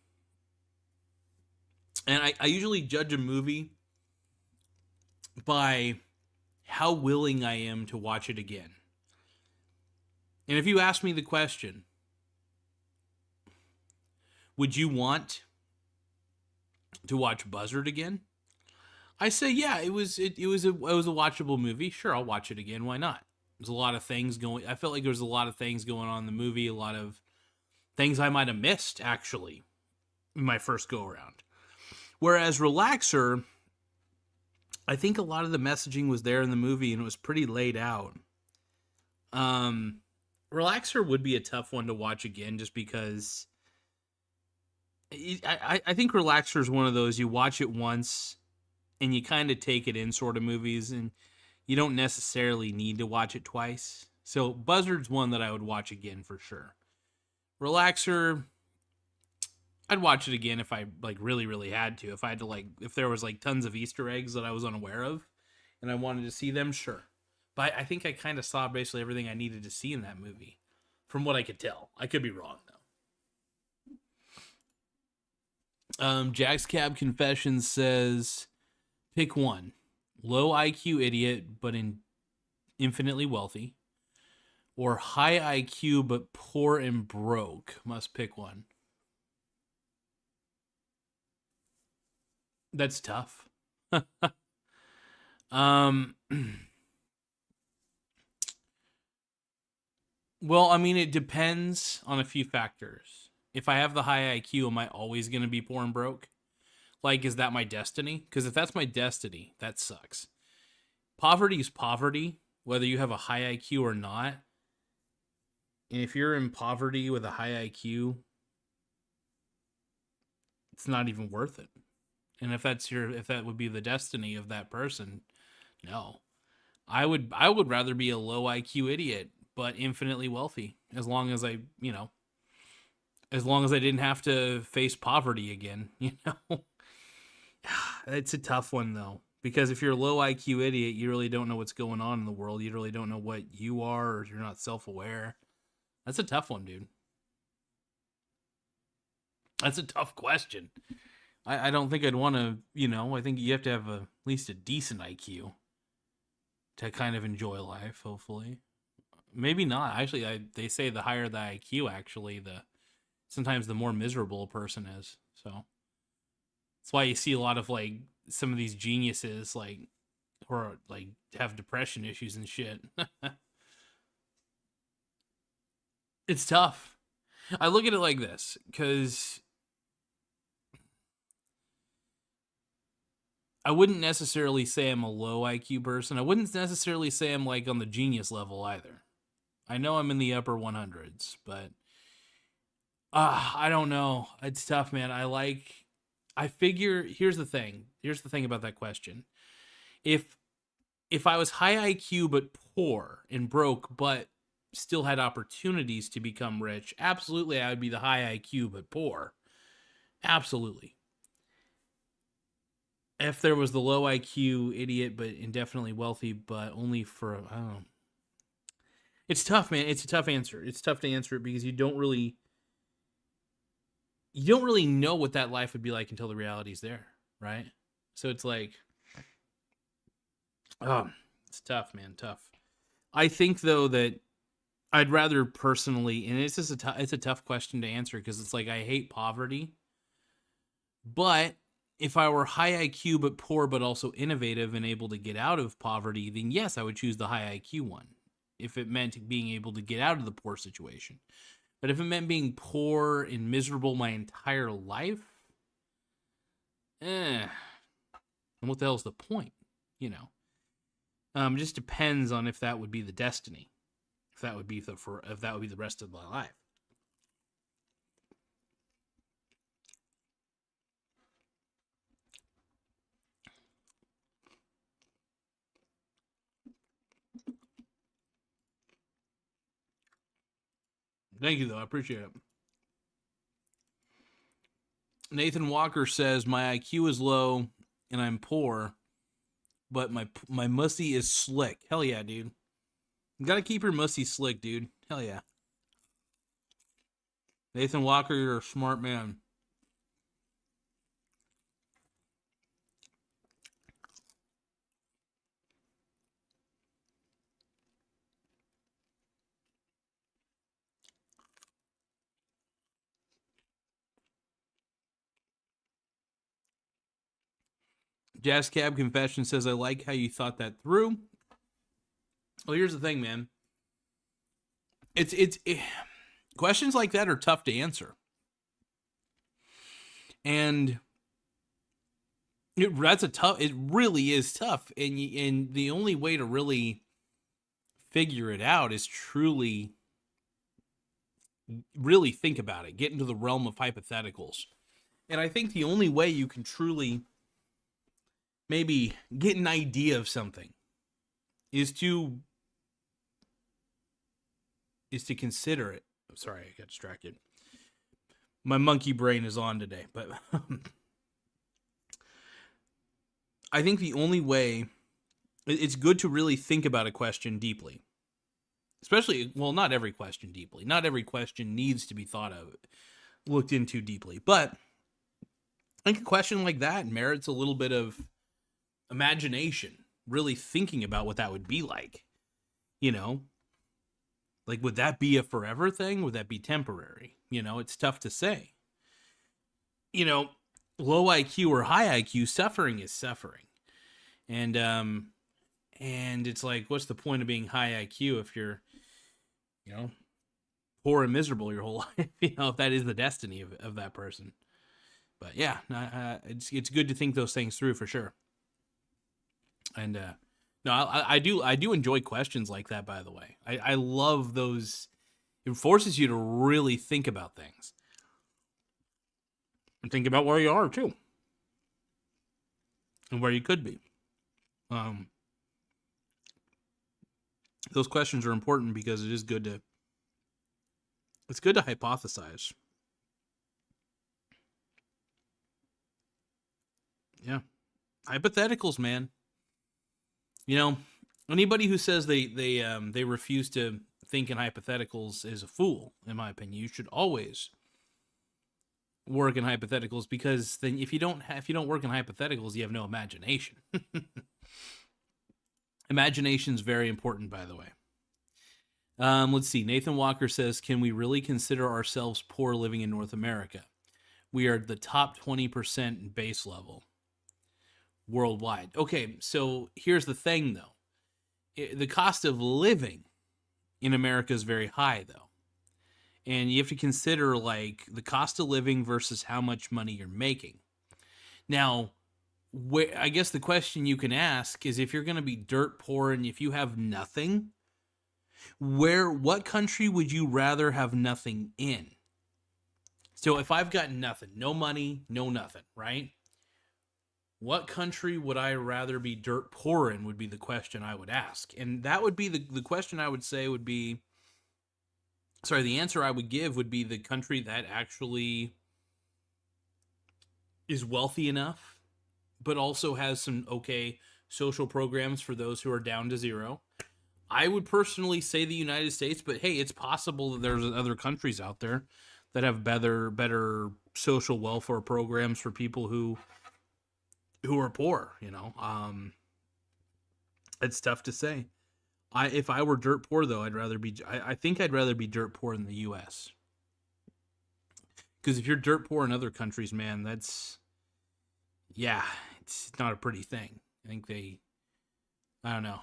I usually judge a movie by how willing I am to watch it again. And if you ask me the question, would you want to watch Buzzard again? I say, yeah, it was a watchable movie. Sure, I'll watch it again. Why not? There's a lot of things going. I felt like there was a lot of things going on in the movie. A lot of things I might have missed actually in my first go around. Whereas Relaxer, I think a lot of the messaging was there in the movie and it was pretty laid out. Relaxer would be a tough one to watch again just because I think Relaxer is one of those you watch it once and you kind of take it in sort of movies and you don't necessarily need to watch it twice. So Buzzard's one that I would watch again for sure. Relaxer, I'd watch it again if I like really had to. If I had to if there was like tons of Easter eggs that I was unaware of and I wanted to see them, sure. But I think I kind of saw basically everything I needed to see in that movie from what I could tell. I could be wrong though. Jack's Cab Confessions says, pick one. Low IQ idiot, but infinitely wealthy. Or high IQ, but poor and broke. Must pick one. That's tough. Well, I mean, it depends on a few factors. If I have the high IQ, am I always going to be poor and broke? Like, is that my destiny? Because if that's my destiny, that sucks. Poverty is poverty, whether you have a high IQ or not. And if you're in poverty with a high IQ, it's not even worth it. And if that would be the destiny of that person, no. I would rather be a low IQ idiot, but infinitely wealthy, as long as I didn't have to face poverty again, It's a tough one though, because if you're a low IQ idiot, you really don't know what's going on in the world. You really don't know what you are, or you're not self-aware. That's a tough one, dude. That's a tough question. I don't think I'd want to, I think you have to have at least a decent IQ to kind of enjoy life, hopefully. Maybe not. Actually, they say the higher the IQ, actually, sometimes the more miserable a person is. So that's why you see a lot of some of these geniuses or have depression issues and shit. It's tough. I look at it like this, because I wouldn't necessarily say I'm a low IQ person. I wouldn't necessarily say I'm on the genius level either. I know I'm in the upper 100s, but I don't know. It's tough, man. I figure, here's the thing about that question. If I was high IQ but poor and broke, but still had opportunities to become rich, absolutely I would be the high IQ but poor. Absolutely. If there was the low IQ idiot but indefinitely wealthy, but only for, I don't know. It's tough, man. It's a tough answer. It's tough to answer it because you don't really know what that life would be like until the reality's there, right? So it's it's tough, man. Tough. I think though that I'd rather personally, and it's just it's a tough question to answer because it's I hate poverty, but if I were high IQ but poor but also innovative and able to get out of poverty, then yes, I would choose the high IQ one. If it meant being able to get out of the poor situation. But if it meant being poor and miserable my entire life, and what the hell's the point? Just depends on if that would be the destiny. If that would be the rest of my life. Thank you, though. I appreciate it. Nathan Walker says, my IQ is low and I'm poor, but my mussy is slick. Hell yeah, dude. You gotta keep your mussy slick, dude. Hell yeah. Nathan Walker, you're a smart man. Jazz Cab Confession says, I like how you thought that through. Well, here's the thing, man. Questions like that are tough to answer. And it really is tough. And the only way to really figure it out is truly, really think about it. Get into the realm of hypotheticals. And I think the only way you can truly maybe get an idea of something is to consider it. Oh, sorry, I got distracted. My monkey brain is on today, but I think the only way, it's good to really think about a question deeply. Especially, well, not every question deeply. Not every question needs to be looked into deeply. But I think a question like that merits a little bit of imagination, really thinking about what that would be like. You know? Like, would that be a forever thing? Would that be temporary? You know, it's tough to say. You know, low IQ or high IQ, suffering is suffering. And it's like, what's the point of being high IQ if you're, you know, poor and miserable your whole life? You know, if that is the destiny of that person. But yeah, it's good to think those things through for sure. And no, I do enjoy questions like that. By the way, I love those. It forces you to really think about things and think about where you are too, and where you could be. Those questions are important because it's good to hypothesize. Yeah, hypotheticals, man. You know, anybody who says they refuse to think in hypotheticals is a fool, in my opinion. You should always work in hypotheticals, because then if you don't work in hypotheticals, you have no imagination. Imagination is very important, by the way. Let's see. Nathan Walker says, can we really consider ourselves poor living in North America? We are the top 20% in base level worldwide. Okay, so here's the thing, though. The cost of living in America is very high, though. And you have to consider, like, the cost of living versus how much money you're making. Now, I guess the question you can ask is, if you're going to be dirt poor and if you have nothing, what country would you rather have nothing in? So if I've got nothing, no money, no nothing, right? What country would I rather be dirt poor in would be the question I would ask. And that would be the question I would say would be, sorry, the answer I would give would be the country that actually is wealthy enough, but also has some okay social programs for those who are down to zero. I would personally say the United States, but hey, it's possible that there's other countries out there that have better social welfare programs for people who are poor, you know. It's tough to say. If I were dirt poor, though, I think I'd rather be dirt poor in the U.S. Because if you're dirt poor in other countries, man, it's not a pretty thing. I think I don't know.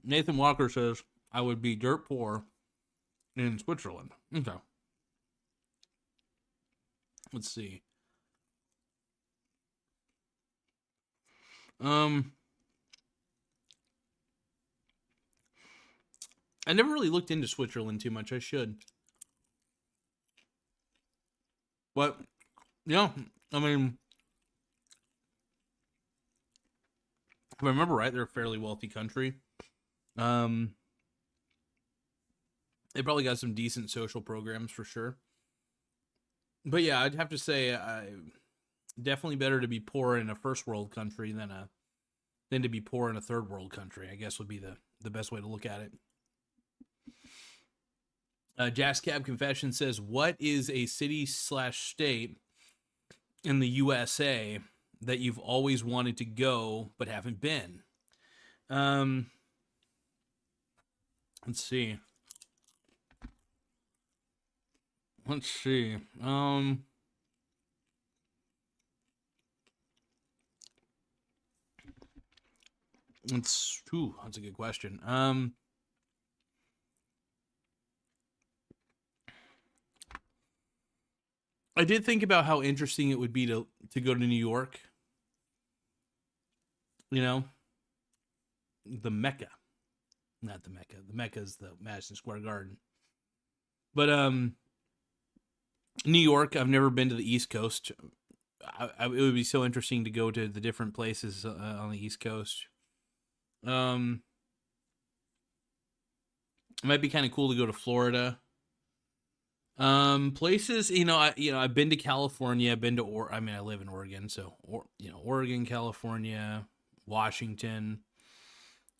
Nathan Walker says, I would be dirt poor in Switzerland. Okay. Let's see. Um, I never really looked into Switzerland too much. I should. But yeah, I mean, if I remember right, they're a fairly wealthy country. Um, they probably got some decent social programs for sure. But yeah, I'd have to say, definitely better to be poor in a first world country than to be poor in a third world country. I guess would be the best way to look at it. Jazz Cab Confession says, "What is a city/state in the USA that you've always wanted to go but haven't been?" Um, let's see. Let's see. That's a good question. I did think about how interesting it would be to go to New York. You know, the Mecca, not the Mecca. The Mecca is the Madison Square Garden. But New York, I've never been to the East Coast. It would be so interesting to go to the different places on the East Coast. It might be kind of cool to go to Florida. Places, I've been to California. I've been to I live in Oregon, so Oregon, California, Washington.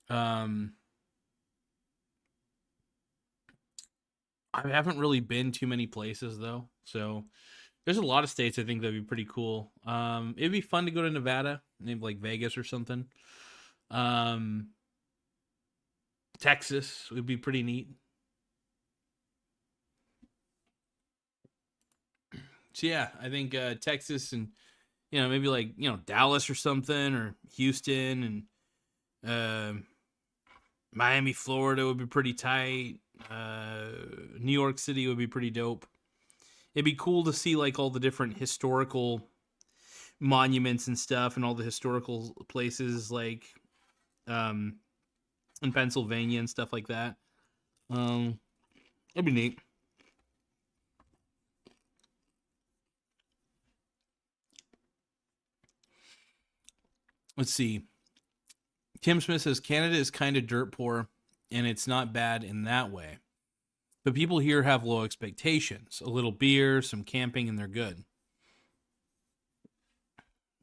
I haven't really been too many places though, so there's a lot of states I think that'd be pretty cool. It'd be fun to go to Nevada, maybe like Vegas or something. Um, Texas would be pretty neat. So yeah, I think Texas and maybe like Dallas or something, or Houston and Miami, Florida would be pretty tight. New York City would be pretty dope. It'd be cool to see like all the different historical monuments and stuff, and all the historical places like in Pennsylvania and stuff like that. It'd be neat. Let's see. Tim Smith says Canada is kind of dirt poor, and it's not bad in that way. But people here have low expectations. A little beer, some camping, and they're good.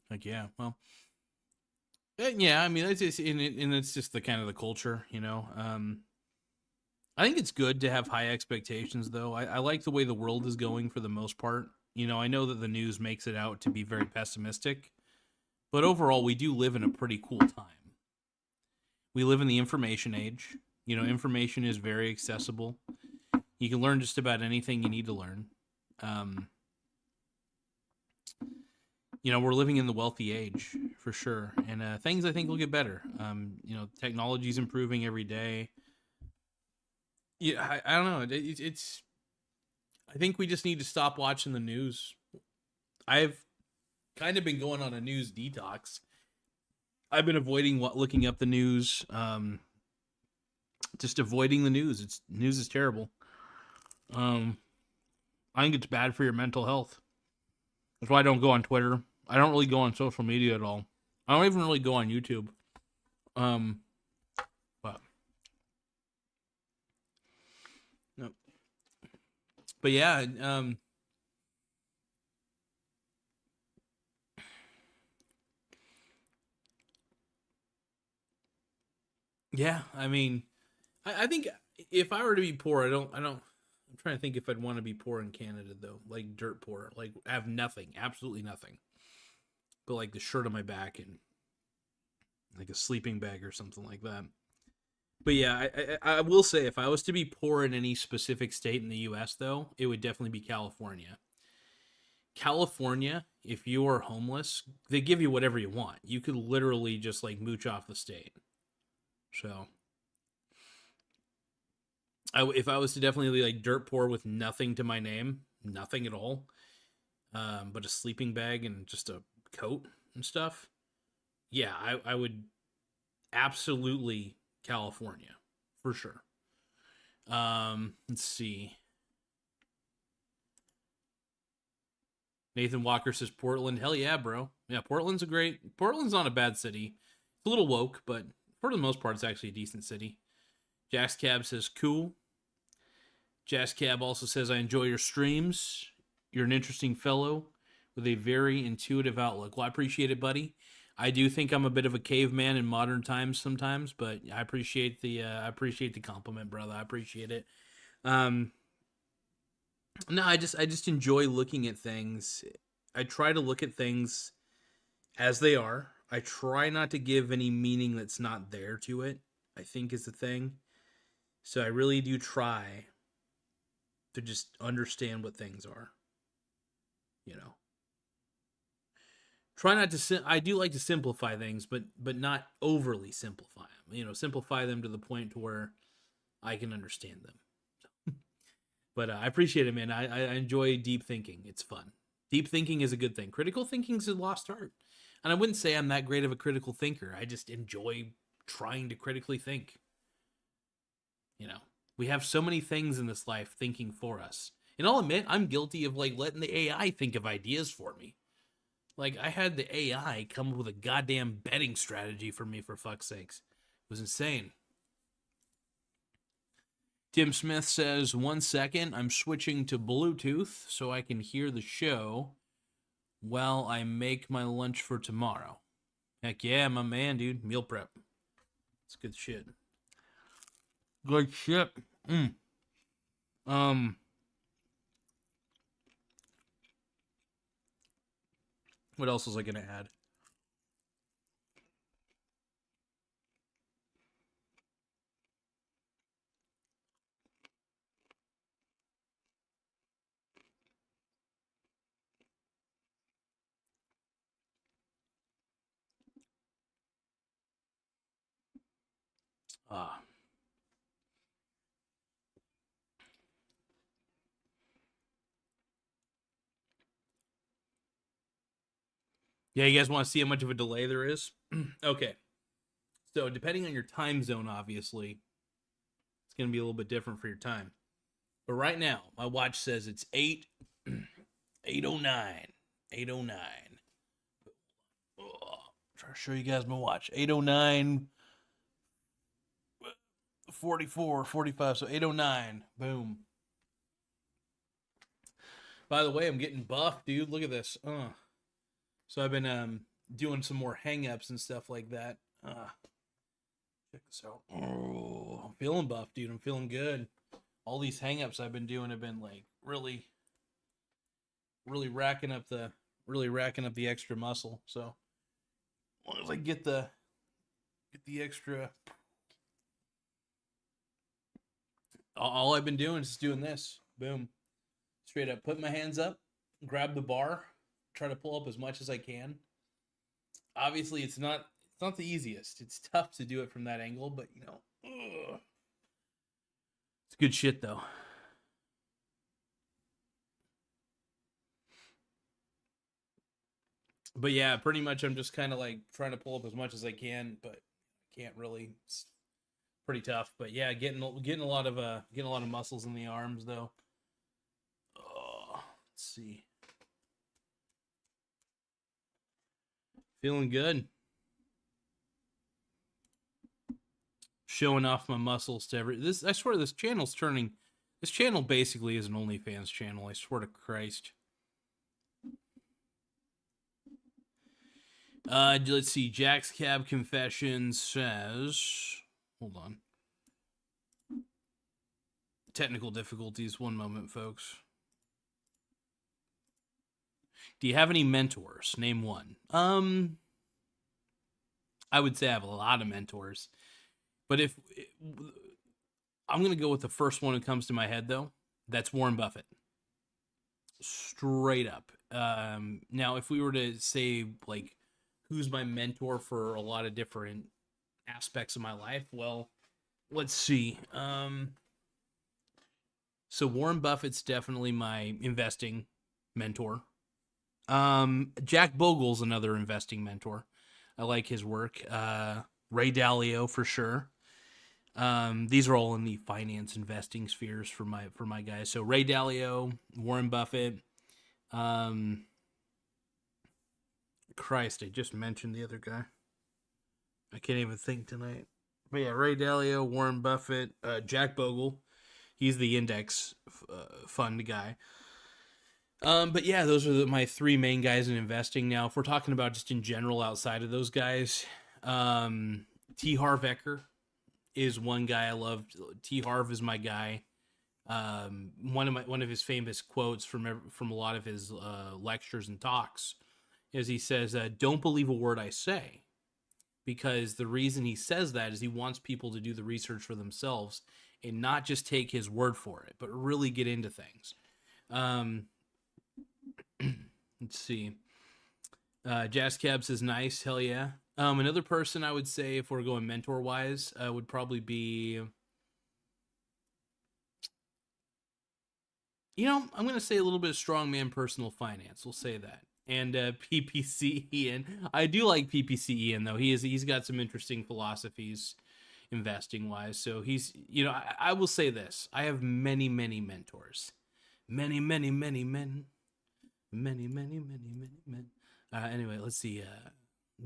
Like, yeah, well, yeah. I mean, it's just the kind of the culture, I think it's good to have high expectations, though. I like the way the world is going for the most part. I know that the news makes it out to be very pessimistic, but overall, we do live in a pretty cool time. We live in the information age. Information is very accessible. You can learn just about anything you need to learn. We're living in the wealthy age for sure, and things I think will get better. Technology is improving every day. Yeah, I don't know. It's. I think we just need to stop watching the news. I've kind of been going on a news detox. I've been avoiding looking up the news. Just avoiding the news. News is terrible. I think it's bad for your mental health. That's why I don't go on Twitter. I don't really go on social media at all. I don't even really go on YouTube. But no. But yeah, yeah. I mean, I think if I were to be poor, I don't. I'm trying to think if I'd want to be poor in Canada though, like dirt poor, like have nothing, absolutely nothing, but like the shirt on my back and like a sleeping bag or something like that. But yeah, I will say if I was to be poor in any specific state in the U.S. though, it would definitely be California. California, if you are homeless, they give you whatever you want. You could literally just like mooch off the state. So, if I was to definitely be like dirt poor with nothing to my name, nothing at all, but a sleeping bag and just a coat and stuff, yeah, I would absolutely California for sure. Let's see. Nathan Walker says Portland. Hell yeah, bro. Yeah, Portland's not a bad city. It's a little woke, but for the most part, it's actually a decent city. Jax Cab says cool. Jazz Cab also says, I enjoy your streams. You're an interesting fellow with a very intuitive outlook. Well, I appreciate it, buddy. I do think I'm a bit of a caveman in modern times sometimes, but I appreciate the compliment, brother. I appreciate it. Um, no, I just enjoy looking at things. I try to look at things as they are. I try not to give any meaning that's not there to it, I think is the thing. So I really do try to just understand what things are, you know. Try not to I do like to simplify things, but not overly simplify them. You know, simplify them to the point to where I can understand them. But I appreciate it, man. I enjoy deep thinking. It's fun. Deep thinking is a good thing. Critical thinking is a lost art. And I wouldn't say I'm that great of a critical thinker. I just enjoy trying to critically think. You know, we have so many things in this life thinking for us. And I'll admit, I'm guilty of like letting the AI think of ideas for me. Like, I had the AI come up with a goddamn betting strategy for me, for fuck's sakes. It was insane. Tim Smith says, 1 second, I'm switching to Bluetooth so I can hear the show while I make my lunch for tomorrow. Heck yeah, my man, dude. Meal prep. It's good shit. Good shit. What else was I gonna add? Ah. Yeah, you guys want to see how much of a delay there is? Okay. So, depending on your time zone, obviously, it's going to be a little bit different for your time. But right now, my watch says it's 8:09. 8:09. Try to show you guys my watch. 8:09, 44, 45. So 8:09. Boom. By the way, I'm getting buff, dude. Look at this. So I've been doing some more hang-ups and stuff like that. Check this out. Oh, I'm feeling buff, dude. I'm feeling good. All these hang-ups I've been doing have been like really racking up the extra muscle. So as long as I get the extra, all I've been doing is just doing this. Boom. Straight up. Put my hands up, grab the bar, try to pull up as much as I can. Obviously, it's not the easiest. It's tough to do it from that angle, but you know, it's good shit though. But yeah, pretty much I'm just kind of like trying to pull up as much as I can, but can't really. It's pretty tough. But yeah, getting a lot of muscles in the arms though. Oh, let's see. Feeling good. Showing off my muscles to this. I swear this channel's turning. This channel basically is an OnlyFans channel. I swear to Christ. Let's see. Jack's Cab Confessions says, hold on. Technical difficulties. One moment, folks. Do you have any mentors? Name one. I would say I have a lot of mentors, but if I'm gonna go with the first one that comes to my head though, that's Warren Buffett. Straight up. Now if we were to say like who's my mentor for a lot of different aspects of my life, well, let's see. So Warren Buffett's definitely my investing mentor. Jack Bogle's another investing mentor. I like his work. Ray Dalio for sure. These are all in the finance investing spheres for my guys. So Ray Dalio, Warren Buffett. Christ, I just mentioned the other guy. I can't even think tonight. But yeah, Ray Dalio, Warren Buffett, Jack Bogle. He's the index fund guy. But yeah, those are my three main guys in investing. Now, if we're talking about just in general outside of those guys, T. Harv Eker is one guy I love. T. Harv is my guy. One of his famous quotes from a lot of his lectures and talks is he says, "Don't believe a word I say," because the reason he says that is he wants people to do the research for themselves and not just take his word for it, but really get into things. Let's see. Jazz Cab says, nice, hell yeah. Another person I would say, if we're going mentor wise, would probably be, I'm going to say a little bit of strongman personal finance. We'll say that. And PPC Ian. I do like PPC Ian though. He's got some interesting philosophies investing wise. So he's, I will say this. I have many, many mentors. Many, many, many men. Many, many, many, many men. Anyway, let's see.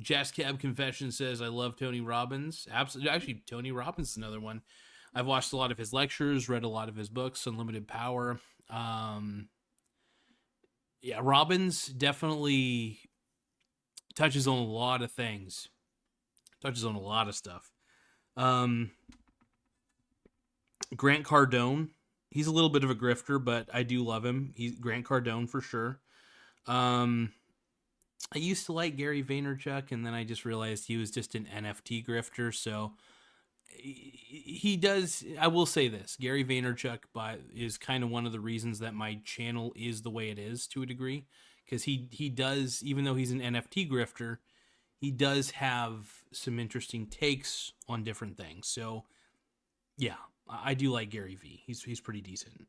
Jazz Cab Confession says, I love Tony Robbins. Absolutely. Actually, Tony Robbins is another one. I've watched a lot of his lectures, read a lot of his books, Unlimited Power. Yeah, Robbins definitely touches on a lot of things. Touches on a lot of stuff. Grant Cardone. He's a little bit of a grifter, but I do love him. He's Grant Cardone for sure. I used to like Gary Vaynerchuk, and then I just realized he was just an NFT grifter. So he does. I will say this: Gary Vaynerchuk is kind of one of the reasons that my channel is the way it is to a degree, because he does, even though he's an NFT grifter, he does have some interesting takes on different things. So yeah, I do like Gary V. He's pretty decent.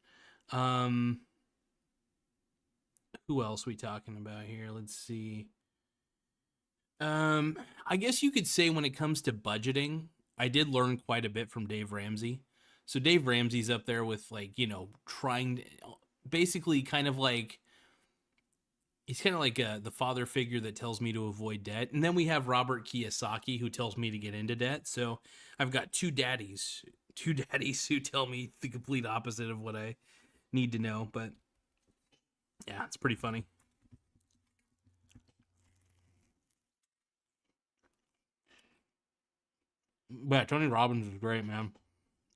Who else are we talking about here? Let's see. I guess you could say when it comes to budgeting, I did learn quite a bit from Dave Ramsey. So Dave Ramsey's up there with trying to, basically kind of like, he's kind of like the father figure that tells me to avoid debt. And then we have Robert Kiyosaki who tells me to get into debt. So I've got two daddies who tell me the complete opposite of what I need to know. But yeah, it's pretty funny. But yeah, Tony Robbins is great, man.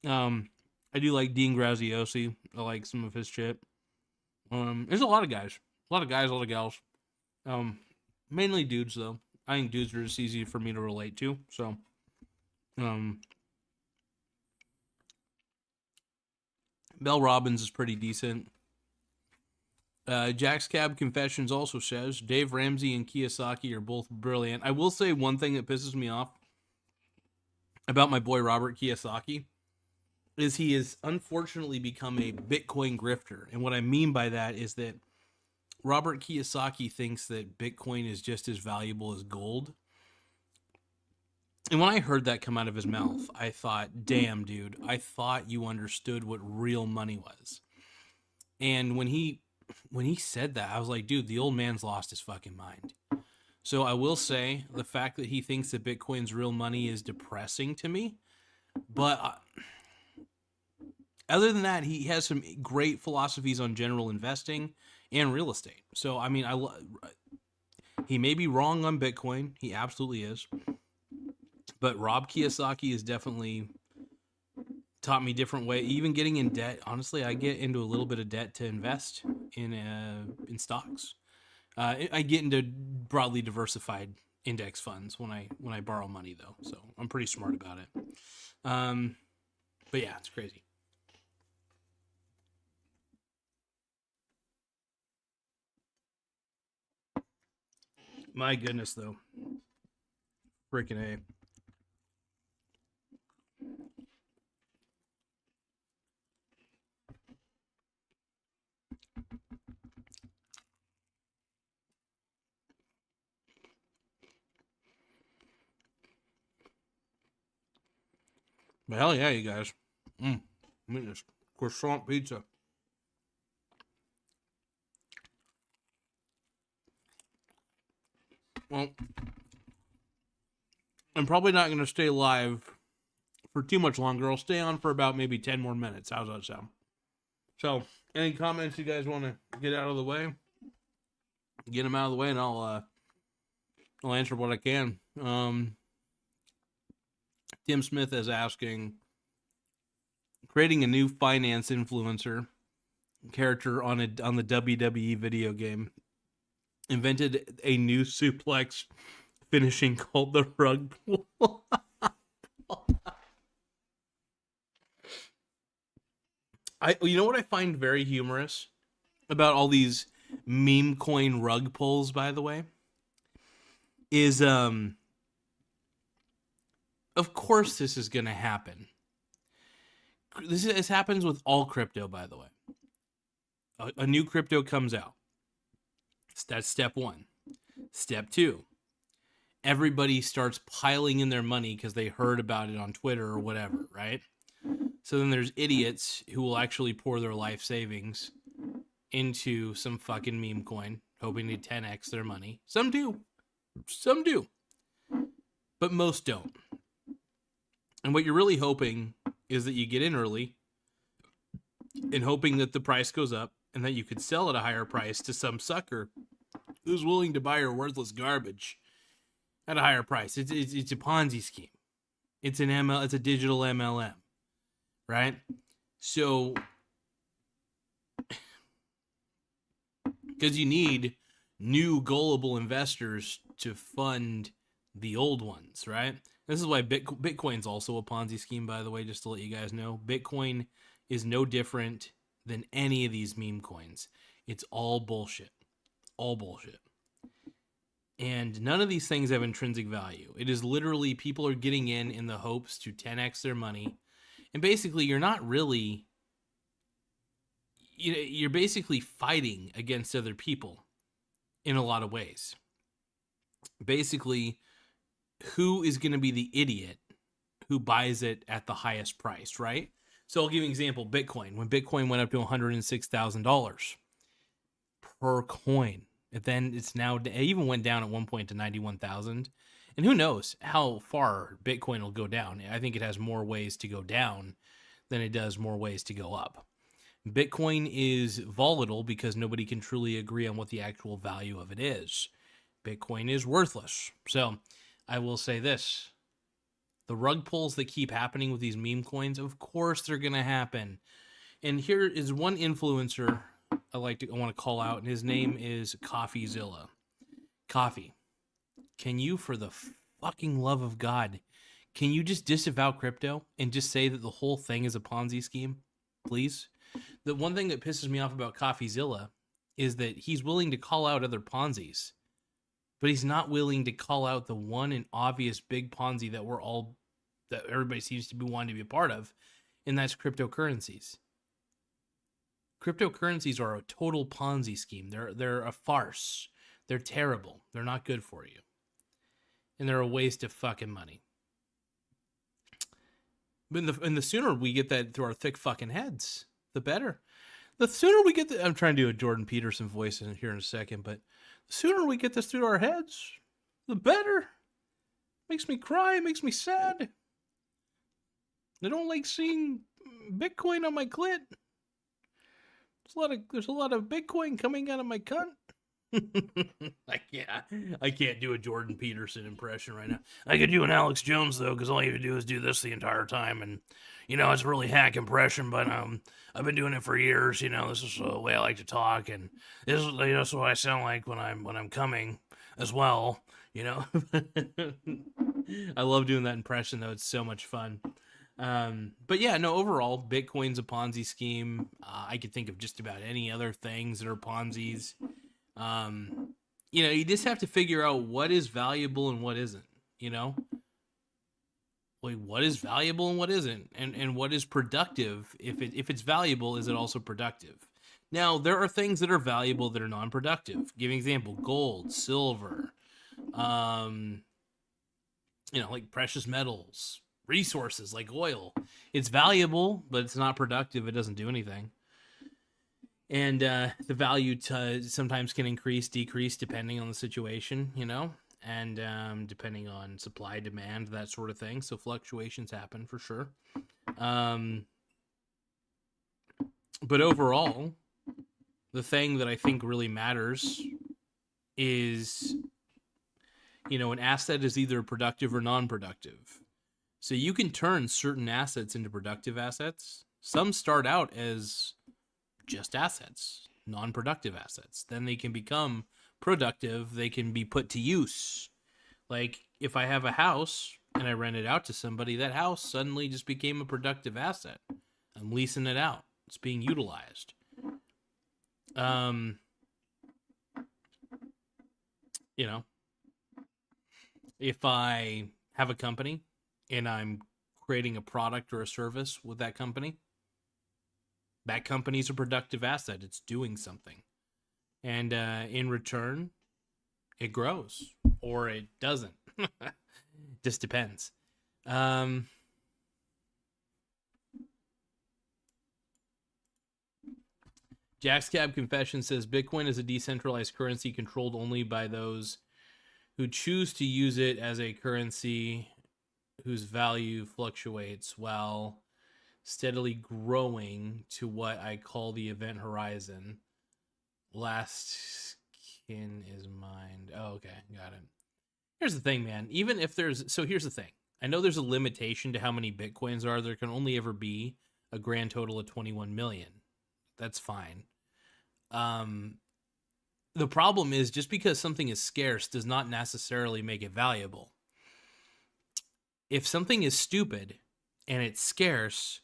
I do like Dean Graziosi. I like some of his shit. There's a lot of guys, a lot of gals. Mainly dudes though. I think dudes are just easy for me to relate to. So, Mel Robbins is pretty decent. Jack's Cab Confessions also says Dave Ramsey and Kiyosaki are both brilliant. I will say one thing that pisses me off about my boy Robert Kiyosaki is he has unfortunately become a Bitcoin grifter. And what I mean by that is that Robert Kiyosaki thinks that Bitcoin is just as valuable as gold. And when I heard that come out of his mouth, I thought, damn, dude, I thought you understood what real money was. And when he said that, I was like, dude, the old man's lost his fucking mind. So I will say the fact that he thinks that Bitcoin's real money is depressing to me. But other than that, he has some great philosophies on general investing and real estate. So, I mean, he may be wrong on Bitcoin. He absolutely is. But Rob Kiyosaki has definitely taught me different way. Even getting in debt, honestly, I get into a little bit of debt to invest in stocks. I get into broadly diversified index funds when I borrow money though, so I'm pretty smart about it. But yeah, it's crazy. My goodness, though, freaking A. But hell yeah, you guys. I mean, this croissant pizza. Well, I'm probably not going to stay live for too much longer. I'll stay on for about maybe 10 more minutes. How's that sound? So, any comments you guys want to get out of the way? Get them out of the way, and I'll answer what I can. Tim Smith is asking, creating a new finance influencer character on the WWE video game, invented a new suplex finishing called the rug pull. You know what I find very humorous about all these meme coin rug pulls, by the way, is of course this is gonna happen. This happens with all crypto, by the way. A new crypto comes out. That's step one. Step two, everybody starts piling in their money because they heard about it on Twitter or whatever, right? So then there's idiots who will actually pour their life savings into some fucking meme coin, hoping to 10x their money. Some do. Some do. But most don't. And what you're really hoping is that you get in early and hoping that the price goes up and that you could sell at a higher price to some sucker who's willing to buy your worthless garbage at a higher price. It's a Ponzi scheme. It's a digital MLM, right? So, because you need new gullible investors to fund the old ones, right? This is why Bitcoin's also a Ponzi scheme, by the way, just to let you guys know. Bitcoin is no different than any of these meme coins. It's all bullshit. All bullshit. And none of these things have intrinsic value. It is literally people are getting in the hopes to 10x their money. And basically, you're not really... You're basically fighting against other people in a lot of ways. Basically, who is going to be the idiot who buys it at the highest price, right? So I'll give you an example. Bitcoin. When Bitcoin went up to $106,000 per coin, and then it even went down at one point to 91,000. And who knows how far Bitcoin will go down. I think it has more ways to go down than it does more ways to go up. Bitcoin is volatile because nobody can truly agree on what the actual value of it is. Bitcoin is worthless. So I will say this. The rug pulls that keep happening with these meme coins, of course they're going to happen. And here is one influencer I want to call out, and his name is CoffeeZilla. Coffee, can you, for the fucking love of God, can you just disavow crypto and just say that the whole thing is a Ponzi scheme? Please? The one thing that pisses me off about CoffeeZilla is that he's willing to call out other Ponzis, but he's not willing to call out the one and obvious big Ponzi that everybody seems to be wanting to be a part of, and that's cryptocurrencies. Cryptocurrencies are a total Ponzi scheme. They're a farce. They're terrible. They're not good for you. And they're a waste of fucking money. But the sooner we get that through our thick fucking heads, the better. The sooner we get I'm trying to do a Jordan Peterson voice here in a second, but the sooner we get this through our heads, the better. Makes me cry, makes me sad. I don't like seeing Bitcoin on my clit. There's a lot of Bitcoin coming out of my cunt. I can't do a Jordan Peterson impression right now. I could do an Alex Jones though, because all you do is do this the entire time, and it's a really hack impression, but I've been doing it for years. This is the way I like to talk, and this is that's what I sound like when I'm coming as well. I love doing that impression though; it's so much fun. But yeah, no, overall, Bitcoin's a Ponzi scheme. I could think of just about any other things that are Ponzi's. You just have to figure out what is valuable and what isn't, Like, what is valuable and what isn't, and what is productive. If it's valuable, is it also productive? Now, there are things that are valuable that are non-productive. Give an example: gold, silver, like precious metals, resources like oil. It's valuable, but it's not productive. It doesn't do anything. And the value sometimes can increase, decrease, depending on the situation, and depending on supply, demand, that sort of thing. So fluctuations happen for sure. But overall, the thing that I think really matters is, an asset is either productive or non-productive. So you can turn certain assets into productive assets. Some start out as just assets, non-productive assets. Then they can become productive. They can be put to use. Like if I have a house and I rent it out to somebody, that house suddenly just became a productive asset. I'm leasing it out. It's being utilized. If I have a company and I'm creating a product or a service with that company's a productive asset. It's doing something. And in return, it grows or it doesn't. Just depends. Jack's Cab Confession says Bitcoin is a decentralized currency controlled only by those who choose to use it as a currency whose value fluctuates while steadily growing to what I call the event horizon. Last kin is mined. Oh, okay. Got it. Here's the thing, man. Even if here's the thing. I know there's a limitation to how many Bitcoins are. There can only ever be a grand total of 21 million. That's fine. The problem is just because something is scarce does not necessarily make it valuable. If something is stupid and it's scarce,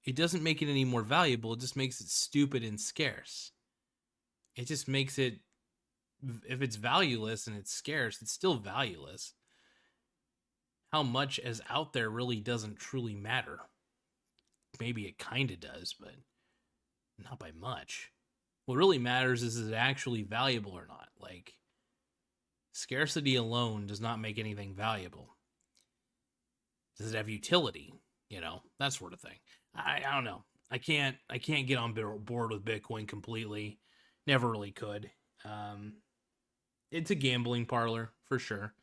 it doesn't make it any more valuable. It just makes it stupid and scarce. It just makes it, if it's valueless and it's scarce, it's still valueless. How much is out there really doesn't truly matter. Maybe it kind of does, but not by much. What really matters is it actually valuable or not? Like, scarcity alone does not make anything valuable. Does it have utility? That sort of thing. I don't know. I can't get on board with Bitcoin completely. Never really could. It's a gambling parlor for sure.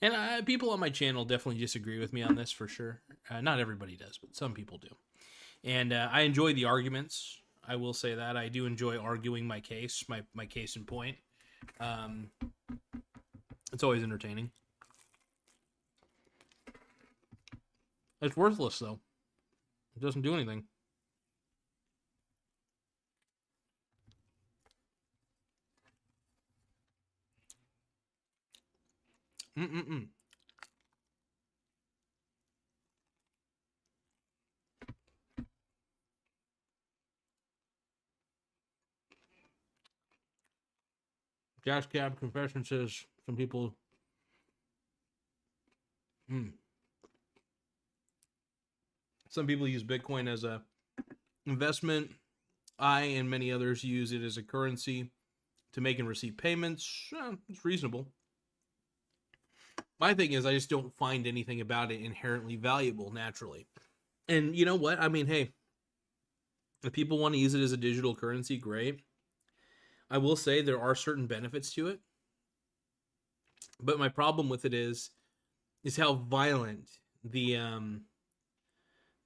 And people on my channel definitely disagree with me on this for sure. Not everybody does, but some people do. And I enjoy the arguments. I will say that. I do enjoy arguing my case, my case in point. It's always entertaining. It's worthless, though. It doesn't do anything. Jack's Cab Confession says some people... Some people use Bitcoin as a investment. I and many others use it as a currency to make and receive payments. It's reasonable. My thing is I just don't find anything about it inherently valuable naturally. And you know what? I mean, hey, if people want to use it as a digital currency, great. I will say there are certain benefits to it. But my problem with it is how violent the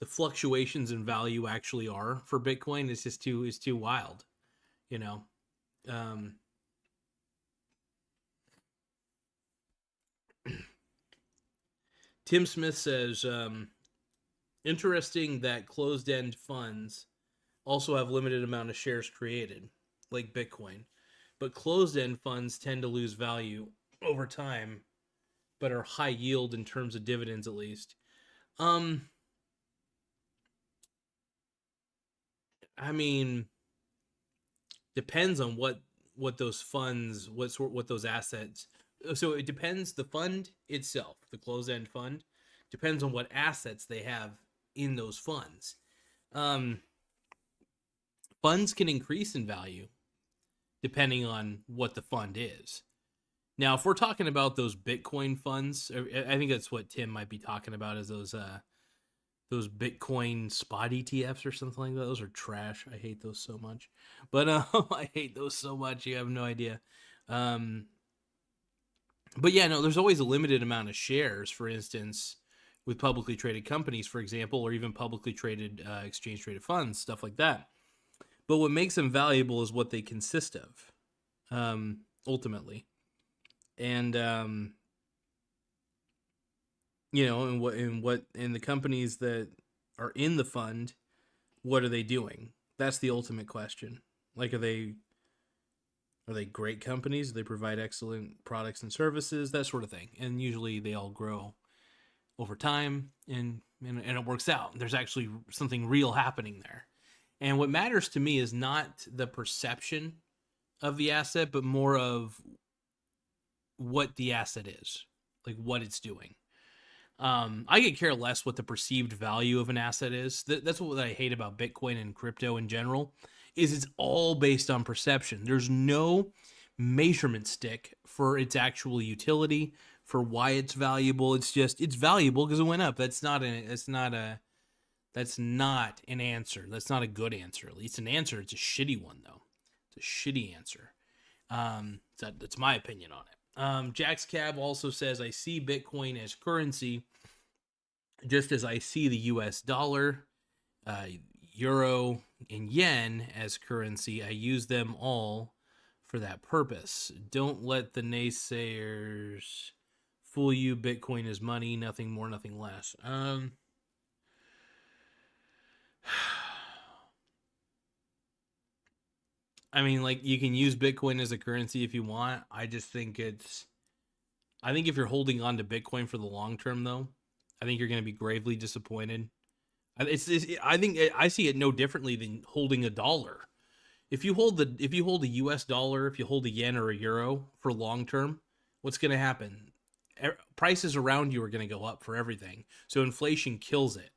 fluctuations in value actually are for Bitcoin. It's just too wild, Tim Smith says, interesting that closed-end funds also have limited amount of shares created, like Bitcoin. But closed-end funds tend to lose value over time, but are high yield in terms of dividends, at least. I mean, depends on what those funds, what those assets. So it depends. The fund itself, the closed-end fund, depends on what assets they have in those funds. Funds can increase in value depending on what the fund is. Now, if we're talking about those Bitcoin funds, I think that's what Tim might be talking about, is those those Bitcoin spot ETFs or something like that. Those are trash. I hate those so much. But I hate those so much. You have no idea. Um, but yeah, no, there's always a limited amount of shares, for instance, with publicly traded companies, for example, or even publicly traded exchange traded funds, stuff like that. But what makes them valuable is what they consist of, ultimately. And and the companies that are in the fund, what are they doing? That's the ultimate question. Like, are they great companies? Do they provide excellent products and services, that sort of thing? And usually they all grow over time, and it works out. There's actually something real happening there. And what matters to me is not the perception of the asset, but more of what the asset is, like what it's doing. I could care less what the perceived value of an asset is. That's what I hate about Bitcoin and crypto in general, is it's all based on perception. There's no measurement stick for its actual utility, for why it's valuable. It's just it's valuable because it went up. That's not an answer. That's not a good answer. At least an answer. It's a shitty one though. It's a shitty answer. That's my opinion on it. Jack's Cab also says, I see Bitcoin as currency just as I see the US dollar, euro, and yen as currency. I use them all for that purpose. Don't let the naysayers fool you. Bitcoin is money, nothing more, nothing less. I mean, like, you can use Bitcoin as a currency if you want. I think if you're holding on to Bitcoin for the long term, though, I think you're going to be gravely disappointed. I think I see it no differently than holding a dollar. If you hold a US dollar, if you hold a yen or a euro for long term, what's going to happen? Prices around you are going to go up for everything. So inflation kills it.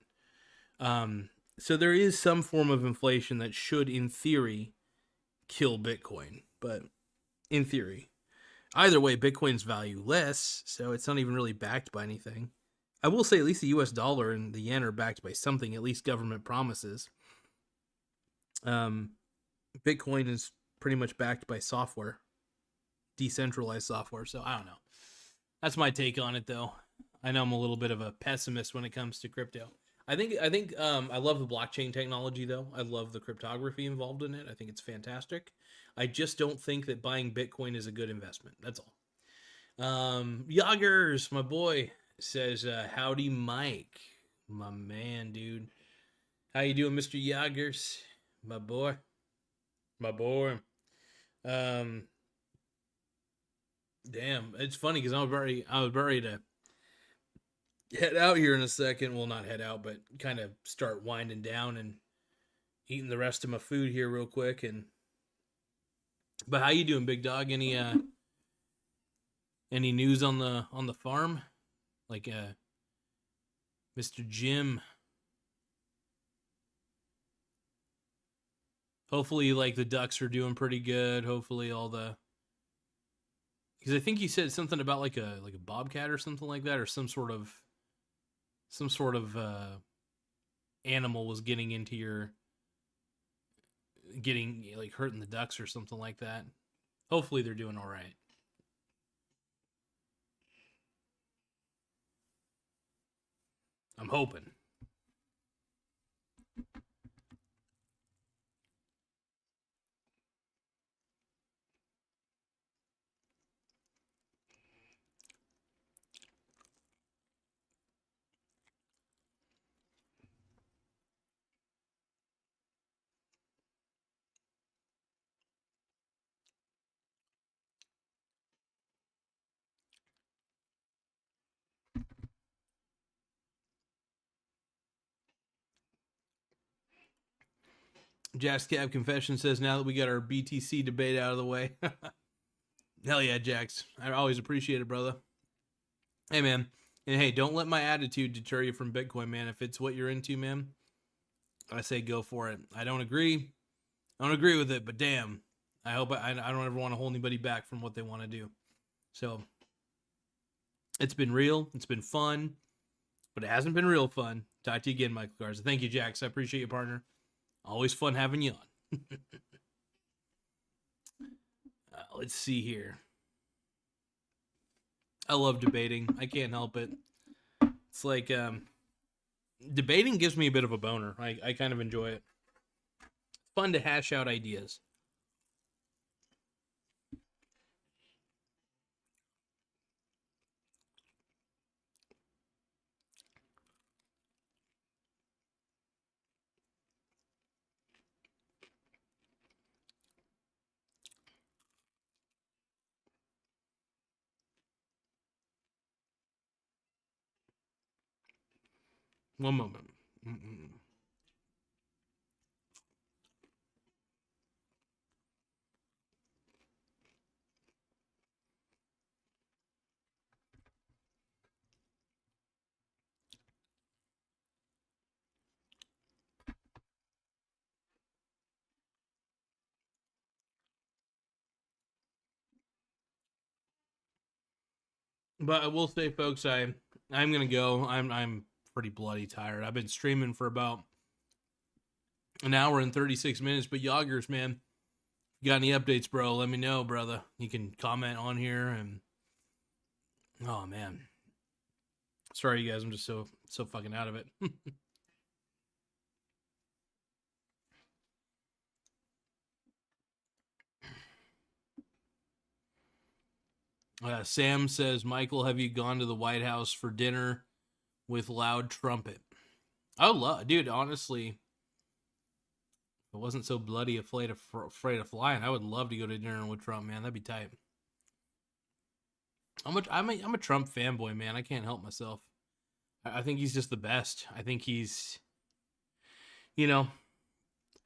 So there is some form of inflation that should, in theory, kill Bitcoin, but in theory. Either way, Bitcoin's value less, so it's not even really backed by anything. I will say at least the US dollar and the yen are backed by something, at least government promises. Bitcoin is pretty much backed by software, decentralized software, so I don't know. That's my take on it, though. I know I'm a little bit of a pessimist when it comes to crypto. I think I love the blockchain technology, though. I love the cryptography involved in it. I think it's fantastic. I just don't think that buying Bitcoin is a good investment. That's all. Yoggers, my boy, says, howdy, Mike. My man, dude. How you doing, Mr. Yoggers? My boy. My boy. Damn, it's funny because I was ready to head out here in a second. Well, not head out, but kind of start winding down and eating the rest of my food here real quick. But how you doing, big dog? Any news on the farm? Like Mr. Jim. Hopefully, like, the ducks are doing pretty good. Hopefully because I think you said something about like a bobcat or something like that, or some sort of animal was getting like hurting the ducks or something like that. Hopefully they're doing all right. I'm hoping. Jack's Cab Confession says, now that we got our BTC debate out of the way. Hell yeah, Jax. I always appreciate it, brother. Hey, man. And hey, don't let my attitude deter you from Bitcoin, man. If it's what you're into, man, I say go for it. I don't agree with it, but damn, I hope I don't ever want to hold anybody back from what they want to do. So it's been real. It's been fun, but it hasn't been real fun. Talk to you again, Michael Garza. Thank you, Jax. I appreciate you, partner. Always fun having you on. Let's see here. I love debating. I can't help it. It's like debating gives me a bit of a boner. I kind of enjoy it. It's fun to hash out ideas. One moment. But I will say, folks, I'm gonna go. I'm pretty bloody tired. I've been streaming for about an hour and 36 minutes. But Yoggers, man, got any updates, bro? Let me know, brother. You can comment on here. And oh man, sorry, you guys. I'm just so fucking out of it. Sam says, Michael, have you gone to the White House for dinner with loud trumpet? I love, dude. Honestly, if it wasn't so bloody afraid of flying, I would love to go to dinner with Trump, man. That'd be tight. I'm a Trump fanboy, man. I can't help myself. I think he's just the best. I think he's, a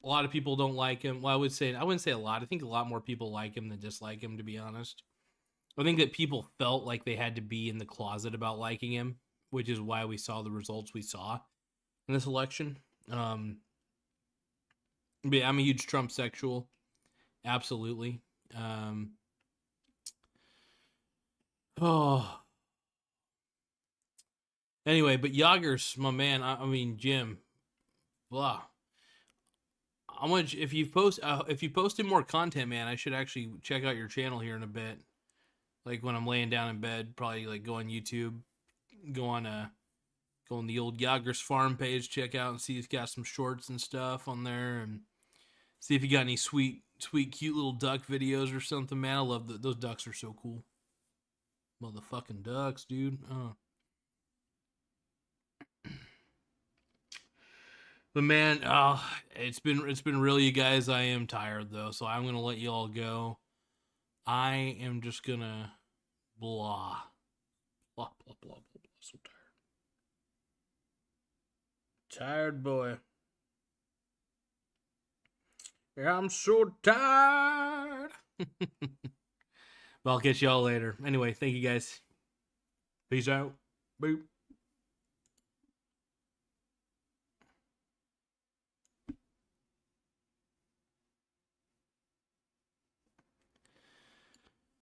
lot of people don't like him. Well, I wouldn't say a lot. I think a lot more people like him than dislike him, to be honest. I think that people felt like they had to be in the closet about liking him, which is why we saw the results we saw in this election. But yeah, I'm a huge Trump sexual. Absolutely. Anyway, but Yoggers, my man, I mean, Jim, blah. I want if you posted more content, man, I should actually check out your channel here in a bit. Like when I'm laying down in bed, probably like go on YouTube, go on the old Yoggers farm page, check out and see if he's got some shorts and stuff on there, and see if you got any sweet, cute little duck videos or something, man. I love those ducks are so cool. Motherfucking ducks, dude. But man, it's been real, you guys. I am tired though, so I'm gonna let you all go. I am just gonna blah blah blah blah blah. So tired boy. Yeah, I'm so tired. Well, I'll catch y'all later. Anyway, thank you guys. Peace out. Boop.